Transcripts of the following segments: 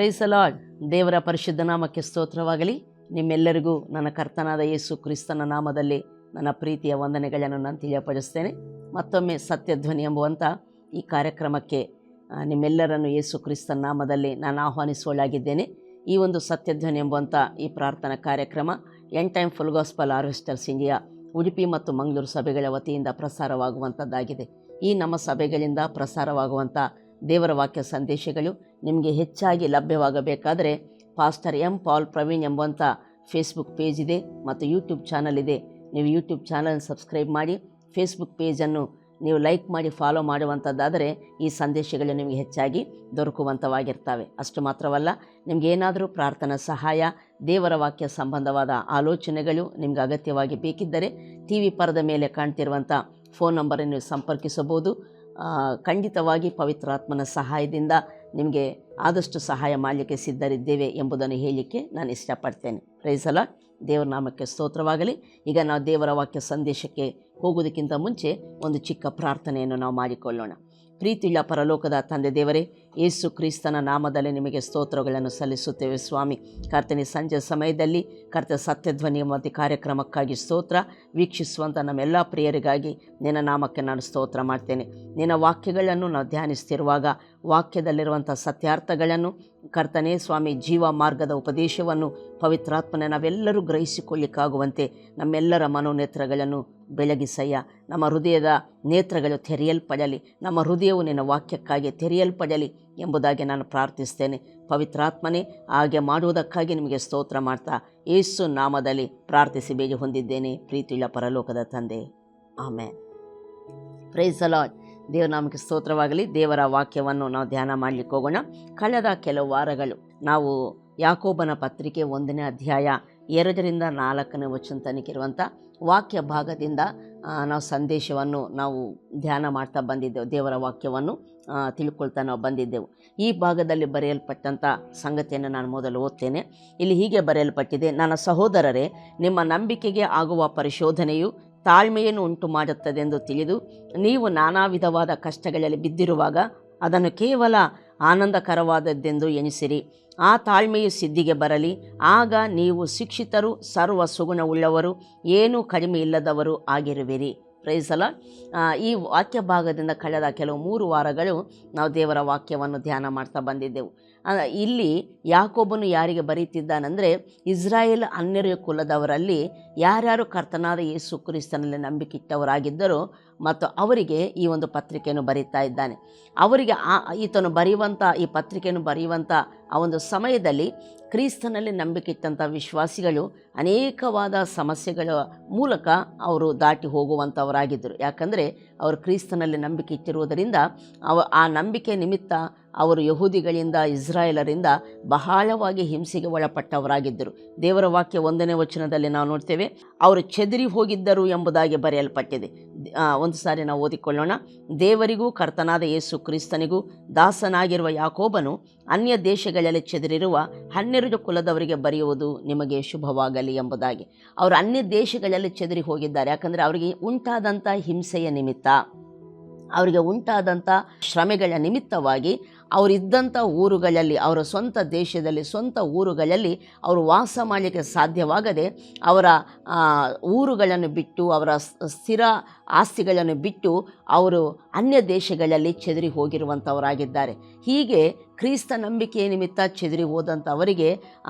Praise the lord. ದೇವರ ಪರಿಶುದ್ಧ ನಾಮಕ್ಕೆ ಸ್ತೋತ್ರವಾಗಲಿ. ನಿಮ್ಮೆಲ್ಲರಿಗೂ ನನ್ನ ಕರ್ತನಾದ ಯೇಸು ಕ್ರಿಸ್ತನ ನಾಮದಲ್ಲಿ ನನ್ನ ಪ್ರೀತಿಯ ವಂದನೆಗಳನ್ನು ನಾನು ತಿಳಿಯಪಡಿಸ್ತೇನೆ. ಮತ್ತೊಮ್ಮೆ ಸತ್ಯಧ್ವನಿ ಎಂಬುವಂಥ ಈ ಕಾರ್ಯಕ್ರಮಕ್ಕೆ ನಿಮ್ಮೆಲ್ಲರನ್ನು ಯೇಸು ಕ್ರಿಸ್ತನ ನಾಮದಲ್ಲಿ ನಾನು ಆಹ್ವಾನಿಸುವಳಾಗಿದ್ದೇನೆ. ಈ ಒಂದು ಸತ್ಯಧ್ವನಿ ಎಂಬುವಂಥ ಈ ಪ್ರಾರ್ಥನಾ ಕಾರ್ಯಕ್ರಮ end time full gospel harvesters India Udupi ಮತ್ತು ಮಂಗಳೂರು ಸಭೆಗಳ ವತಿಯಿಂದ ಪ್ರಸಾರವಾಗುವಂಥದ್ದಾಗಿದೆ. ಈ ನಮ್ಮ ಸಭೆಗಳಿಂದ ಪ್ರಸಾರವಾಗುವಂಥ ದೇವರ ವಾಕ್ಯ ಸಂದೇಶಗಳು ನಿಮಗೆ ಹೆಚ್ಚಾಗಿ ಲಭ್ಯವಾಗಬೇಕಾದರೆ ಪಾಸ್ಟರ್ ಎಂ ಪಾಲ್ ಪ್ರವೀಣ್ ಎಂಬುವಂಥ ಫೇಸ್ಬುಕ್ ಪೇಜ್ ಇದೆ ಮತ್ತು ಯೂಟ್ಯೂಬ್ ಚಾನಲ್ ಇದೆ. ನೀವು ಯೂಟ್ಯೂಬ್ ಚಾನಲ್ ಸಬ್ಸ್ಕ್ರೈಬ್ ಮಾಡಿ, ಫೇಸ್ಬುಕ್ ಪೇಜನ್ನು ನೀವು ಲೈಕ್ ಮಾಡಿ ಫಾಲೋ ಮಾಡುವಂಥದ್ದಾದರೆ ಈ ಸಂದೇಶಗಳು ನಿಮಗೆ ಹೆಚ್ಚಾಗಿ ದೊರಕುವಂಥವಾಗಿರ್ತವೆ. ಅಷ್ಟು ಮಾತ್ರವಲ್ಲ, ನಿಮಗೇನಾದರೂ ಪ್ರಾರ್ಥನಾ ಸಹಾಯ, ದೇವರ ವಾಕ್ಯ ಸಂಬಂಧವಾದ ಆಲೋಚನೆಗಳು ನಿಮ್ಗೆ ಅಗತ್ಯವಾಗಿ ಬೇಕಿದ್ದರೆ ಟಿ ವಿ ಪರದ ಮೇಲೆ ಕಾಣ್ತಿರುವಂಥ ಫೋನ್ ನಂಬರನ್ನು ನೀವು ಸಂಪರ್ಕಿಸಬಹುದು. ಖಂಡಿತವಾಗಿ ಪವಿತ್ರಾತ್ಮನ ಸಹಾಯದಿಂದ ನಿಮಗೆ ಆದಷ್ಟು ಸಹಾಯ ಮಾಡಲಿಕ್ಕೆ ಸಿದ್ಧರಿದ್ದೇವೆ ಎಂಬುದನ್ನು ಹೇಳಲಿಕ್ಕೆ ನಾನು ಇಷ್ಟಪಡ್ತೇನೆ. Praise the lord. ದೇವರ ನಾಮಕ್ಕೆ ಸ್ತೋತ್ರವಾಗಲಿ. ಈಗ ನಾವು ದೇವರ ವಾಕ್ಯ ಸಂದೇಶಕ್ಕೆ ಹೋಗುವುದಕ್ಕಿಂತ ಮುಂಚೆ ಒಂದು ಚಿಕ್ಕ ಪ್ರಾರ್ಥನೆಯನ್ನು ನಾವು ಮಾಡಿಕೊಳ್ಳೋಣ. ಪ್ರೀತಿಯುಳ್ಳ ಪರಲೋಕದ ತಂದೆ ದೇವರೇ, ಯೇಸು ಕ್ರಿಸ್ತನ ನಾಮದಲ್ಲಿ ನಿಮಗೆ ಸ್ತೋತ್ರಗಳನ್ನು ಸಲ್ಲಿಸುತ್ತೇವೆ ಸ್ವಾಮಿ. ಕರ್ತನೆ, ಸಂಜೆ ಸಮಯದಲ್ಲಿ ಕರ್ತ ಸತ್ಯಧ್ವನಿ ಮತ್ತು ಕಾರ್ಯಕ್ರಮಕ್ಕಾಗಿ ಸ್ತೋತ್ರ. ವೀಕ್ಷಿಸುವಂಥ ನಮ್ಮೆಲ್ಲ ಪ್ರಿಯರಿಗಾಗಿ ನಿನ್ನ ನಾಮಕ್ಕೆ ನಾನು ಸ್ತೋತ್ರ ಮಾಡ್ತೇನೆ. ನಿನ್ನ ವಾಕ್ಯಗಳನ್ನು ನಾವು ಧ್ಯಾನಿಸ್ತಿರುವಾಗ ವಾಕ್ಯದಲ್ಲಿರುವಂಥ ಸತ್ಯಾರ್ಥಗಳನ್ನು ಕರ್ತನೇ ಸ್ವಾಮಿ, ಜೀವ ಮಾರ್ಗದ ಉಪದೇಶವನ್ನು ಪವಿತ್ರಾತ್ಮನ ನಾವೆಲ್ಲರೂ ಗ್ರಹಿಸಿಕೊಳ್ಳಿಕ್ಕಾಗುವಂತೆ ನಮ್ಮೆಲ್ಲರ ಮನೋನೇತ್ರಗಳನ್ನು ಬೆಳಗಿಸಯ್ಯ. ನಮ್ಮ ಹೃದಯದ ನೇತ್ರಗಳು ತೆರೆಯಲ್ಪಡಲಿ, ನಮ್ಮ ಹೃದಯವು ನಿನ್ನ ವಾಕ್ಯಕ್ಕಾಗಿ ತೆರೆಯಲ್ಪಡಲಿ ಎಂಬುದಾಗಿ ನಾನು ಪ್ರಾರ್ಥಿಸ್ತೇನೆ. ಪವಿತ್ರಾತ್ಮನೇ, ಹಾಗೆ ಮಾಡುವುದಕ್ಕಾಗಿ ನಿಮಗೆ ಸ್ತೋತ್ರ ಮಾಡ್ತಾ ಯೇಸು ನಾಮದಲ್ಲಿ ಪ್ರಾರ್ಥಿಸಿ ಬೇಗ ಹೊಂದಿದ್ದೇನೆ. ಪ್ರೀತಿಯುಳ್ಳ ಪರಲೋಕದ ತಂದೆ, ಆಮೆನ್. Praise the lord. ದೇವರ ನಾಮಕ್ಕೆ ಸ್ತೋತ್ರವಾಗಲಿ. ದೇವರ ವಾಕ್ಯವನ್ನು ನಾವು ಧ್ಯಾನ ಮಾಡಲಿಕ್ಕೆ ಹೋಗೋಣ. ಕಳೆದ ಕೆಲವು ವಾರಗಳು ನಾವು ಯಾಕೋಬನ ಪತ್ರಿಕೆ 1ನೇ ಅಧ್ಯಾಯ 2ರಿಂದ 4ನೇ ವಚನ ತನಕಿರುವಂಥ ವಾಕ್ಯ ಭಾಗದಿಂದ ನಾವು ಸಂದೇಶವನ್ನು ನಾವು ಧ್ಯಾನ ಮಾಡ್ತಾ ಬಂದಿದ್ದೆವು. ದೇವರ ವಾಕ್ಯವನ್ನು ತಿಳ್ಕೊಳ್ತಾ ನಾವು ಬಂದಿದ್ದೆವು. ಈ ಭಾಗದಲ್ಲಿ ಬರೆಯಲ್ಪಟ್ಟಂಥ ಸಂಗತಿಯನ್ನು ನಾನು ಮೊದಲು ಓದ್ತೇನೆ. ಇಲ್ಲಿ ಹೀಗೆ ಬರೆಯಲ್ಪಟ್ಟಿದೆ: ನನ್ನ ಸಹೋದರರೇ, ನಿಮ್ಮ ನಂಬಿಕೆಗೆ ಆಗುವ ಪರಿಶೋಧನೆಯು ತಾಳ್ಮೆಯನ್ನು ಉಂಟು ಮಾಡುತ್ತದೆಂದು ತಿಳಿದು ನೀವು ನಾನಾ ವಿಧವಾದ ಕಷ್ಟಗಳಲ್ಲಿ ಬಿದ್ದಿರುವಾಗ ಅದನ್ನು ಕೇವಲ ಆನಂದಕರವಾದದ್ದೆಂದು ಎಣಿಸಿರಿ. ಆ ತಾಳ್ಮೆಯು ಸಿದ್ಧಿಗೆ ಬರಲಿ, ಆಗ ನೀವು ಶಿಕ್ಷಿತರು, ಸರ್ವ ಸುಗುಣವುಳ್ಳವರು, ಏನೂ ಕಡಿಮೆ ಇಲ್ಲದವರು ಆಗಿರುವಿರಿ. Praise the lord. ಈ ವಾಕ್ಯ ಭಾಗದಿಂದ ಕಳೆದ ಕೆಲವು 3 ವಾರಗಳು ನಾವು ದೇವರ ವಾಕ್ಯವನ್ನು ಧ್ಯಾನ ಮಾಡ್ತಾ ಬಂದಿದ್ದೆವು. ಇಲ್ಲಿ ಯಾಕೋಬನು ಯಾರಿಗೆ ಬರೀತಿದ್ದಾನೆಂದರೆ, ಇಸ್ರಾಯೇಲ್ ಅನ್ಯರ ಕುಲದವರಲ್ಲಿ ಯಾರ್ಯಾರು ಕರ್ತನಾದ ಯೇಸು ಕ್ರಿಸ್ತನಲ್ಲಿ ನಂಬಿಕಿಟ್ಟವರಾಗಿದ್ದರೋ ಮತ್ತು ಅವರಿಗೆ ಈ ಒಂದು ಪತ್ರಿಕೆಯನ್ನು ಬರೀತಾ ಇದ್ದಾನೆ. ಅವರಿಗೆ ಈತನು ಬರೆಯುವಂಥ ಈ ಪತ್ರಿಕೆಯನ್ನು ಬರೆಯುವಂಥ ಆ ಒಂದು ಸಮಯದಲ್ಲಿ ಕ್ರಿಸ್ತನಲ್ಲಿ ನಂಬಿಕಿಟ್ಟಂಥ ವಿಶ್ವಾಸಿಗಳು ಅನೇಕವಾದ ಸಮಸ್ಯೆಗಳ ಮೂಲಕ ಅವರು ದಾಟಿ ಹೋಗುವಂಥವರಾಗಿದ್ದರು. ಯಾಕಂದರೆ ಅವರು ಕ್ರಿಸ್ತನಲ್ಲಿ ನಂಬಿಕೆ ಇಟ್ಟಿರುವುದರಿಂದ ಆ ನಂಬಿಕೆ ನಿಮಿತ್ತ ಅವರು ಯಹೂದಿಗಳಿಂದ, ಇಸ್ರಾಯೇಲರಿಂದ ಬಹಳವಾಗಿ ಹಿಂಸೆಗೆ ಒಳಪಟ್ಟವರಾಗಿದ್ದರು. ದೇವರ ವಾಕ್ಯ 1ನೇ ವಚನದಲ್ಲಿ ನಾವು ನೋಡ್ತೇವೆ, ಅವರು ಚೆದರಿ ಹೋಗಿದ್ದರು ಎಂಬುದಾಗಿ ಬರೆಯಲ್ಪಟ್ಟಿದೆ. ಒಂದು ಸಾರಿ ನಾವು ಓದಿಕೊಳ್ಳೋಣ. ದೇವರಿಗೂ ಕರ್ತನಾದ ಯೇಸು ಕ್ರಿಸ್ತನಿಗೂ ದಾಸನಾಗಿರುವ ಯಾಕೋಬನು ಅನ್ಯ ದೇಶಗಳಲ್ಲಿ ಚೆದರಿರುವ 12 ಕುಲದವರಿಗೆ ಬರೆಯುವುದು ನಿಮಗೆ ಶುಭವಾಗಲಿ ಎಂಬುದಾಗಿ. ಅವರು ಅನ್ಯ ದೇಶಗಳಲ್ಲಿ ಚೆದರಿ ಹೋಗಿದ್ದಾರೆ. ಯಾಕಂದರೆ ಅವರಿಗೆ ಉಂಟಾದಂಥ ಹಿಂಸೆಯ ನಿಮಿತ್ತ, ಅವರಿಗೆ ಉಂಟಾದಂಥ ಶ್ರಮೆಗಳ ನಿಮಿತ್ತವಾಗಿ ಅವರಿದ್ದಂಥ ಊರುಗಳಲ್ಲಿ, ಅವರ ಸ್ವಂತ ದೇಶದಲ್ಲಿ, ಸ್ವಂತ ಊರುಗಳಲ್ಲಿ ಅವರು ವಾಸ ಮಾಡಲಿಕ್ಕೆ ಸಾಧ್ಯವಾಗದೆ ಅವರ ಊರುಗಳನ್ನು ಬಿಟ್ಟು, ಅವರ ಸ್ಥಿರ ಆಸ್ತಿಗಳನ್ನು ಬಿಟ್ಟು ಅವರು ಅನ್ಯ ದೇಶಗಳಲ್ಲಿ ಚೆದರಿ ಹೋಗಿರುವಂಥವರಾಗಿದ್ದಾರೆ. ಹೀಗೆ ಕ್ರಿಸ್ತ ನಂಬಿಕೆಯ ನಿಮಿತ್ತ ಚೆದರಿ ಹೋದಂಥವರಿಗೆ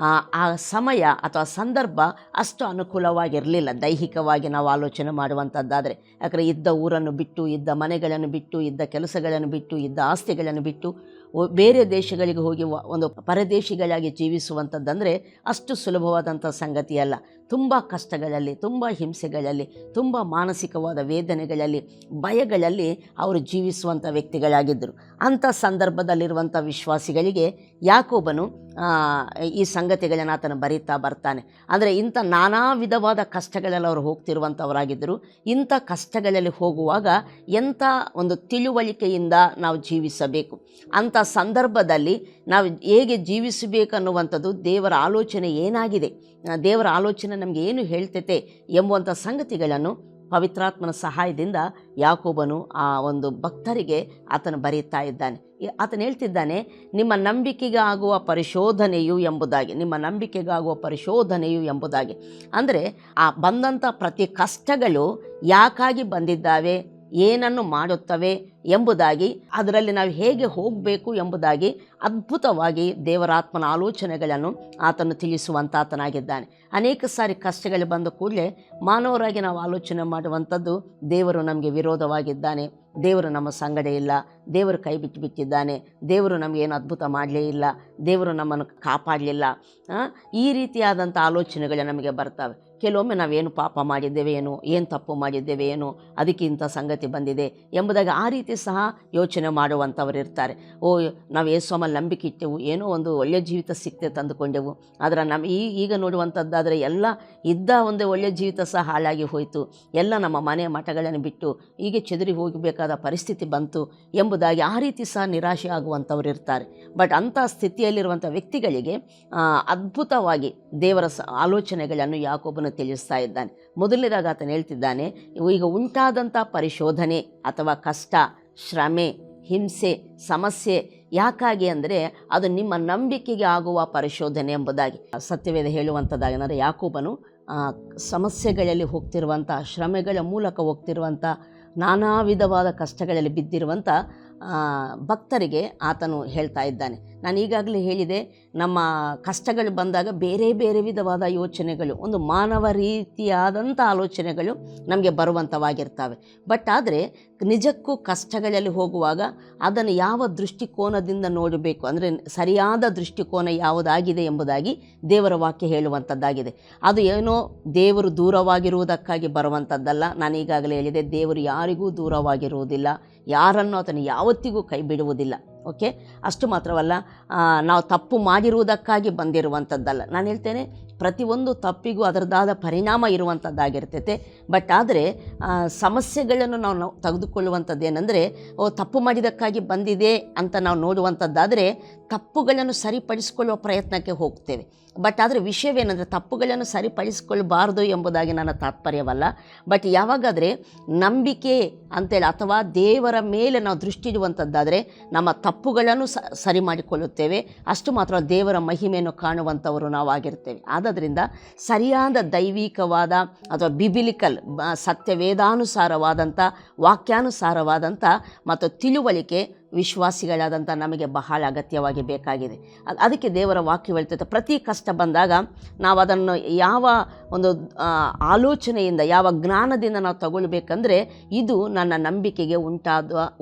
ಆ ಸಮಯ ಅಥವಾ ಸಂದರ್ಭ ಅಷ್ಟು ಅನುಕೂಲವಾಗಿರಲಿಲ್ಲ, ದೈಹಿಕವಾಗಿ ನಾವು ಆಲೋಚನೆ ಮಾಡುವಂಥದ್ದಾದರೆ. ಯಾಕಂದರೆ ಇದ್ದ ಊರನ್ನು ಬಿಟ್ಟು, ಇದ್ದ ಮನೆಗಳನ್ನು ಬಿಟ್ಟು, ಇದ್ದ ಕೆಲಸಗಳನ್ನು ಬಿಟ್ಟು, ಇದ್ದ ಆಸ್ತಿಗಳನ್ನು ಬಿಟ್ಟು ಬೇರೆ ದೇಶಗಳಿಗೆ ಹೋಗಿ ಒಂದು ಪರದೇಶಿಗಳಾಗಿ ಜೀವಿಸುವಂಥದ್ದಂದರೆ ಅಷ್ಟು ಸುಲಭವಾದಂಥ ಸಂಗತಿಯಲ್ಲ. ತುಂಬ ಕಷ್ಟಗಳಲ್ಲಿ, ತುಂಬ ಹಿಂಸೆಗಳಲ್ಲಿ, ತುಂಬ ಮಾನಸಿಕವಾದ ವೇದನೆಗಳಲ್ಲಿ, ಭಯಗಳಲ್ಲಿ ಅವರು ಜೀವಿಸುವಂಥ ವ್ಯಕ್ತಿಗಳಾಗಿದ್ದರು. ಅಂಥ ಸಂದರ್ಭದಲ್ಲಿರುವಂಥ ವಿಶ್ವಾಸಿಗಳಿಗೆ ಯಾಕೋಬನು ಈ ಸಂಗತಿಗಳನ್ನು ಆತನು ಬರೀತಾ ಬರ್ತಾನೆ. ಅಂದರೆ ಇಂಥ ನಾನಾ ವಿಧವಾದ ಕಷ್ಟಗಳಲ್ಲಿ ಅವರು ಹೋಗ್ತಿರುವಂಥವರಾಗಿದ್ದರು. ಇಂಥ ಕಷ್ಟಗಳಲ್ಲಿ ಹೋಗುವಾಗ ಎಂಥ ಒಂದು ತಿಳುವಳಿಕೆಯಿಂದ ನಾವು ಜೀವಿಸಬೇಕು, ಅಂಥ ಸಂದರ್ಭದಲ್ಲಿ ನಾವು ಹೇಗೆ ಜೀವಿಸಬೇಕನ್ನುವಂಥದ್ದು, ದೇವರ ಆಲೋಚನೆ ಏನಾಗಿದೆ, ದೇವರ ಆಲೋಚನೆ ನಮಗೆ ಏನು ಹೇಳ್ತೈತೆ ಎಂಬುವಂಥ ಸಂಗತಿಗಳನ್ನು ಪವಿತ್ರಾತ್ಮನ ಸಹಾಯದಿಂದ ಯಾಕೋಬನು ಆ ಒಂದು ಭಕ್ತರಿಗೆ ಆತನು ಬರೀತಾ ಇದ್ದಾನೆ. ಆತನು ಹೇಳ್ತಿದ್ದಾನೆ, ನಿಮ್ಮ ನಂಬಿಕೆಗೆ ಆಗುವ ಪರಿಶೋಧನೆಯು ಎಂಬುದಾಗಿ, ನಿಮ್ಮ ನಂಬಿಕೆಗಾಗುವ ಪರಿಶೋಧನೆಯು ಎಂಬುದಾಗಿ. ಅಂದರೆ ಆ ಬಂದಂಥ ಪ್ರತಿ ಕಷ್ಟಗಳು ಯಾಕಾಗಿ ಬಂದಿದ್ದಾವೆ, ಏನನ್ನು ಮಾಡುತ್ತವೆ ಎಂಬುದಾಗಿ, ಅದರಲ್ಲಿ ನಾವು ಹೇಗೆ ಹೋಗಬೇಕು ಎಂಬುದಾಗಿ ಅದ್ಭುತವಾಗಿ ದೇವರಾತ್ಮನ ಆಲೋಚನೆಗಳನ್ನು ಆತನು ತಿಳಿಸುವಂಥ ಆತನಾಗಿದ್ದಾನೆ. ಅನೇಕ ಸಾರಿ ಕಷ್ಟಗಳು ಬಂದ ಕೂಡಲೇ ಮಾನವರಾಗಿ ನಾವು ಆಲೋಚನೆ ಮಾಡುವಂಥದ್ದು, ದೇವರು ನಮಗೆ ವಿರೋಧವಾಗಿದ್ದಾನೆ, ದೇವರು ನಮ್ಮ ಸಂಗಡ ಇಲ್ಲ, ದೇವರು ಕೈ ಬಿಟ್ಟಿದ್ದಾನೆ, ದೇವರು ನಮಗೇನು ಅದ್ಭುತ ಮಾಡಲೇ ಇಲ್ಲ, ದೇವರು ನಮ್ಮನ್ನು ಕಾಪಾಡಲಿಲ್ಲ. ಈ ರೀತಿಯಾದಂಥ ಆಲೋಚನೆಗಳು ನಮಗೆ ಬರ್ತವೆ. ಕೆಲವೊಮ್ಮೆ ನಾವೇನು ಪಾಪ ಮಾಡಿದ್ದೇವೆ ಏನೋ, ಏನು ತಪ್ಪು ಮಾಡಿದ್ದೇವೆ ಏನೋ, ಅದಕ್ಕೆ ಇಂಥ ಸಂಗತಿ ಬಂದಿದೆ ಎಂಬುದಾಗಿ ಆ ರೀತಿ ಸಹ ಯೋಚನೆ ಮಾಡುವಂಥವ್ರು ಇರ್ತಾರೆ. ನಾವು ಯೇಸುವಲ್ಲಿ ನಂಬಿಕೆ ಇಟ್ಟೆವು, ಏನೋ ಒಂದು ಒಳ್ಳೆಯ ಜೀವಿತ ಸಿಕ್ತೆ ತಂದುಕೊಂಡೆವು, ಆದರೆ ಈಗ ನೋಡುವಂಥದ್ದಾದರೆ ಎಲ್ಲ ಇದ್ದ ಒಂದು ಒಳ್ಳೆಯ ಜೀವಿತ ಸಹ ಹಾಳಾಗಿ ಹೋಯಿತು, ಎಲ್ಲ ನಮ್ಮ ಮನೆ ಮಠಗಳನ್ನು ಬಿಟ್ಟು ಹೀಗೆ ಚೆದರಿ ಹೋಗಬೇಕಾದ ಪರಿಸ್ಥಿತಿ ಬಂತು ಎಂಬುದಾಗಿ ಆ ರೀತಿ ಸಹ ನಿರಾಶೆ ಆಗುವಂಥವ್ರು ಇರ್ತಾರೆ. ಬಟ್ ಅಂಥ ಸ್ಥಿತಿಯಲ್ಲಿರುವಂಥ ವ್ಯಕ್ತಿಗಳಿಗೆ ಅದ್ಭುತವಾಗಿ ದೇವರ ಆಲೋಚನೆಗಳನ್ನು ಯಾಕೋಬನು ತಿಳಿಸ್ತಾ ಇದ್ದಾನೆ. ಮೊದಲನೇದಾಗಿ ಆತನು ಹೇಳ್ತಿದ್ದಾನೆ, ಈಗ ಉಂಟಾದಂಥ ಪರಿಶೋಧನೆ ಅಥವಾ ಕಷ್ಟ, ಶ್ರಮೆ, ಹಿಂಸೆ, ಸಮಸ್ಯೆ ಯಾಕಾಗಿ ಅಂದರೆ ಅದು ನಿಮ್ಮ ನಂಬಿಕೆಗೆ ಆಗುವ ಪರಿಶೋಧನೆ ಎಂಬುದಾಗಿ ಸತ್ಯವೇದ ಹೇಳುವಂಥದ್ದಾಗಿ. ಅಂದರೆ ಯಾಕೋಬನು ಸಮಸ್ಯೆಗಳಲ್ಲಿ ಹೋಗ್ತಿರುವಂಥ, ಶ್ರಮೆಗಳ ಮೂಲಕ ಹೋಗ್ತಿರುವಂಥ, ನಾನಾ ವಿಧವಾದ ಕಷ್ಟಗಳಲ್ಲಿ ಬಿದ್ದಿರುವಂಥ ಭಕ್ತರಿಗೆ ಆತನು ಹೇಳ್ತಾ ಇದ್ದಾನೆ. ನಾನು ಈಗಾಗಲೇ ಹೇಳಿದೆ, ನಮ್ಮ ಕಷ್ಟಗಳು ಬಂದಾಗ ಬೇರೆ ಬೇರೆ ವಿಧವಾದ ಯೋಚನೆಗಳು, ಒಂದು ಮಾನವ ರೀತಿಯಾದಂಥ ಆಲೋಚನೆಗಳು ನಮಗೆ ಬರುವಂಥವಾಗಿರ್ತವೆ. ಬಟ್ ಆದರೆ ನಿಜಕ್ಕೂ ಕಷ್ಟಗಳಲ್ಲಿ ಹೋಗುವಾಗ ಅದನ್ನು ಯಾವ ದೃಷ್ಟಿಕೋನದಿಂದ ನೋಡಬೇಕು, ಅಂದರೆ ಸರಿಯಾದ ದೃಷ್ಟಿಕೋನ ಯಾವುದಾಗಿದೆ ಎಂಬುದಾಗಿ ದೇವರ ವಾಕ್ಯ ಹೇಳುವಂಥದ್ದಾಗಿದೆ. ಅದು ಏನೋ ದೇವರು ದೂರವಾಗಿರುವುದಕ್ಕಾಗಿ ಬರುವಂಥದ್ದಲ್ಲ. ನಾನು ಈಗಾಗಲೇ ಹೇಳಿದೆ, ದೇವರು ಯಾರಿಗೂ ದೂರವಾಗಿರುವುದಿಲ್ಲ, ಯಾರನ್ನು ಆತನು ಯಾವತ್ತಿಗೂ ಕೈ ಬಿಡುವುದಿಲ್ಲ. ಓಕೆ, ಅಷ್ಟು ಮಾತ್ರವಲ್ಲ, ನಾವು ತಪ್ಪು ಮಾಡಿರುವುದಕ್ಕಾಗಿ ಬಂದಿರುವಂಥದ್ದಲ್ಲ. ನಾನು ಹೇಳ್ತೇನೆ, ಪ್ರತಿಯೊಂದು ತಪ್ಪಿಗೂ ಅದರದಾದ ಪರಿಣಾಮ ಇರುವಂಥದ್ದಾಗಿರ್ತೈತೆ. ಬಟ್ ಆದರೆ ಸಮಸ್ಯೆಗಳನ್ನು ನಾವು ತೆಗೆದುಕೊಳ್ಳುವಂಥದ್ದು ಏನಂದರೆ, ತಪ್ಪು ಮಾಡಿದ್ದಕ್ಕಾಗಿ ಬಂದಿದೆ ಅಂತ ನಾವು ನೋಡುವಂಥದ್ದಾದರೆ ತಪ್ಪುಗಳನ್ನು ಸರಿಪಡಿಸಿಕೊಳ್ಳುವ ಪ್ರಯತ್ನಕ್ಕೆ ಹೋಗ್ತೇವೆ. ಬಟ್ ಆದರೆ ವಿಷಯವೇನೆಂದರೆ, ತಪ್ಪುಗಳನ್ನು ಸರಿಪಡಿಸಿಕೊಳ್ಳಬಾರ್ದು ಎಂಬುದಾಗಿ ನನ್ನ ತಾತ್ಪರ್ಯವಲ್ಲ. ಬಟ್ ಯಾವಾಗಾದರೆ ನಂಬಿಕೆ ಅಂತೇಳಿ ಅಥವಾ ದೇವರ ಮೇಲೆ ನಾವು ದೃಷ್ಟಿ ಇಡುವಂಥದ್ದಾದರೆ ನಮ್ಮ ತಪ್ಪುಗಳನ್ನು ಸರಿ ಮಾಡಿಕೊಳ್ಳುತ್ತೇವೆ. ಅಷ್ಟು ಮಾತ್ರ ದೇವರ ಮಹಿಮೆಯನ್ನು ಕಾಣುವಂಥವರು ನಾವು ಆಗಿರ್ತೇವೆ. ಆದ್ದರಿಂದ ಸರಿಯಾದ ದೈವಿಕವಾದ ಅಥವಾ ಬಿಬಿಲಿಕಲ್ ಸತ್ಯವೇದಾನುಸಾರವಾದಂಥ, ವಾಕ್ಯಾನುಸಾರವಾದಂಥ ಮತ್ತು ತಿಳುವಳಿಕೆ ವಿಶ್ವಾಸಿಗಳಾದಂಥ ನಮಗೆ ಬಹಳ ಅಗತ್ಯವಾಗಿ ಬೇಕಾಗಿದೆ. ಅದಕ್ಕೆ ದೇವರ ವಾಕ್ಯ ಹೇಳ್ತೈತೆ, ಪ್ರತಿ ಕಷ್ಟ ಬಂದಾಗ ನಾವು ಅದನ್ನು ಯಾವ ಒಂದು ಆಲೋಚನೆಯಿಂದ, ಯಾವ ಜ್ಞಾನದಿಂದ ನಾವು ತಗೊಳ್ಬೇಕಂದ್ರೆ, ಇದು ನನ್ನ ನಂಬಿಕೆಗೆ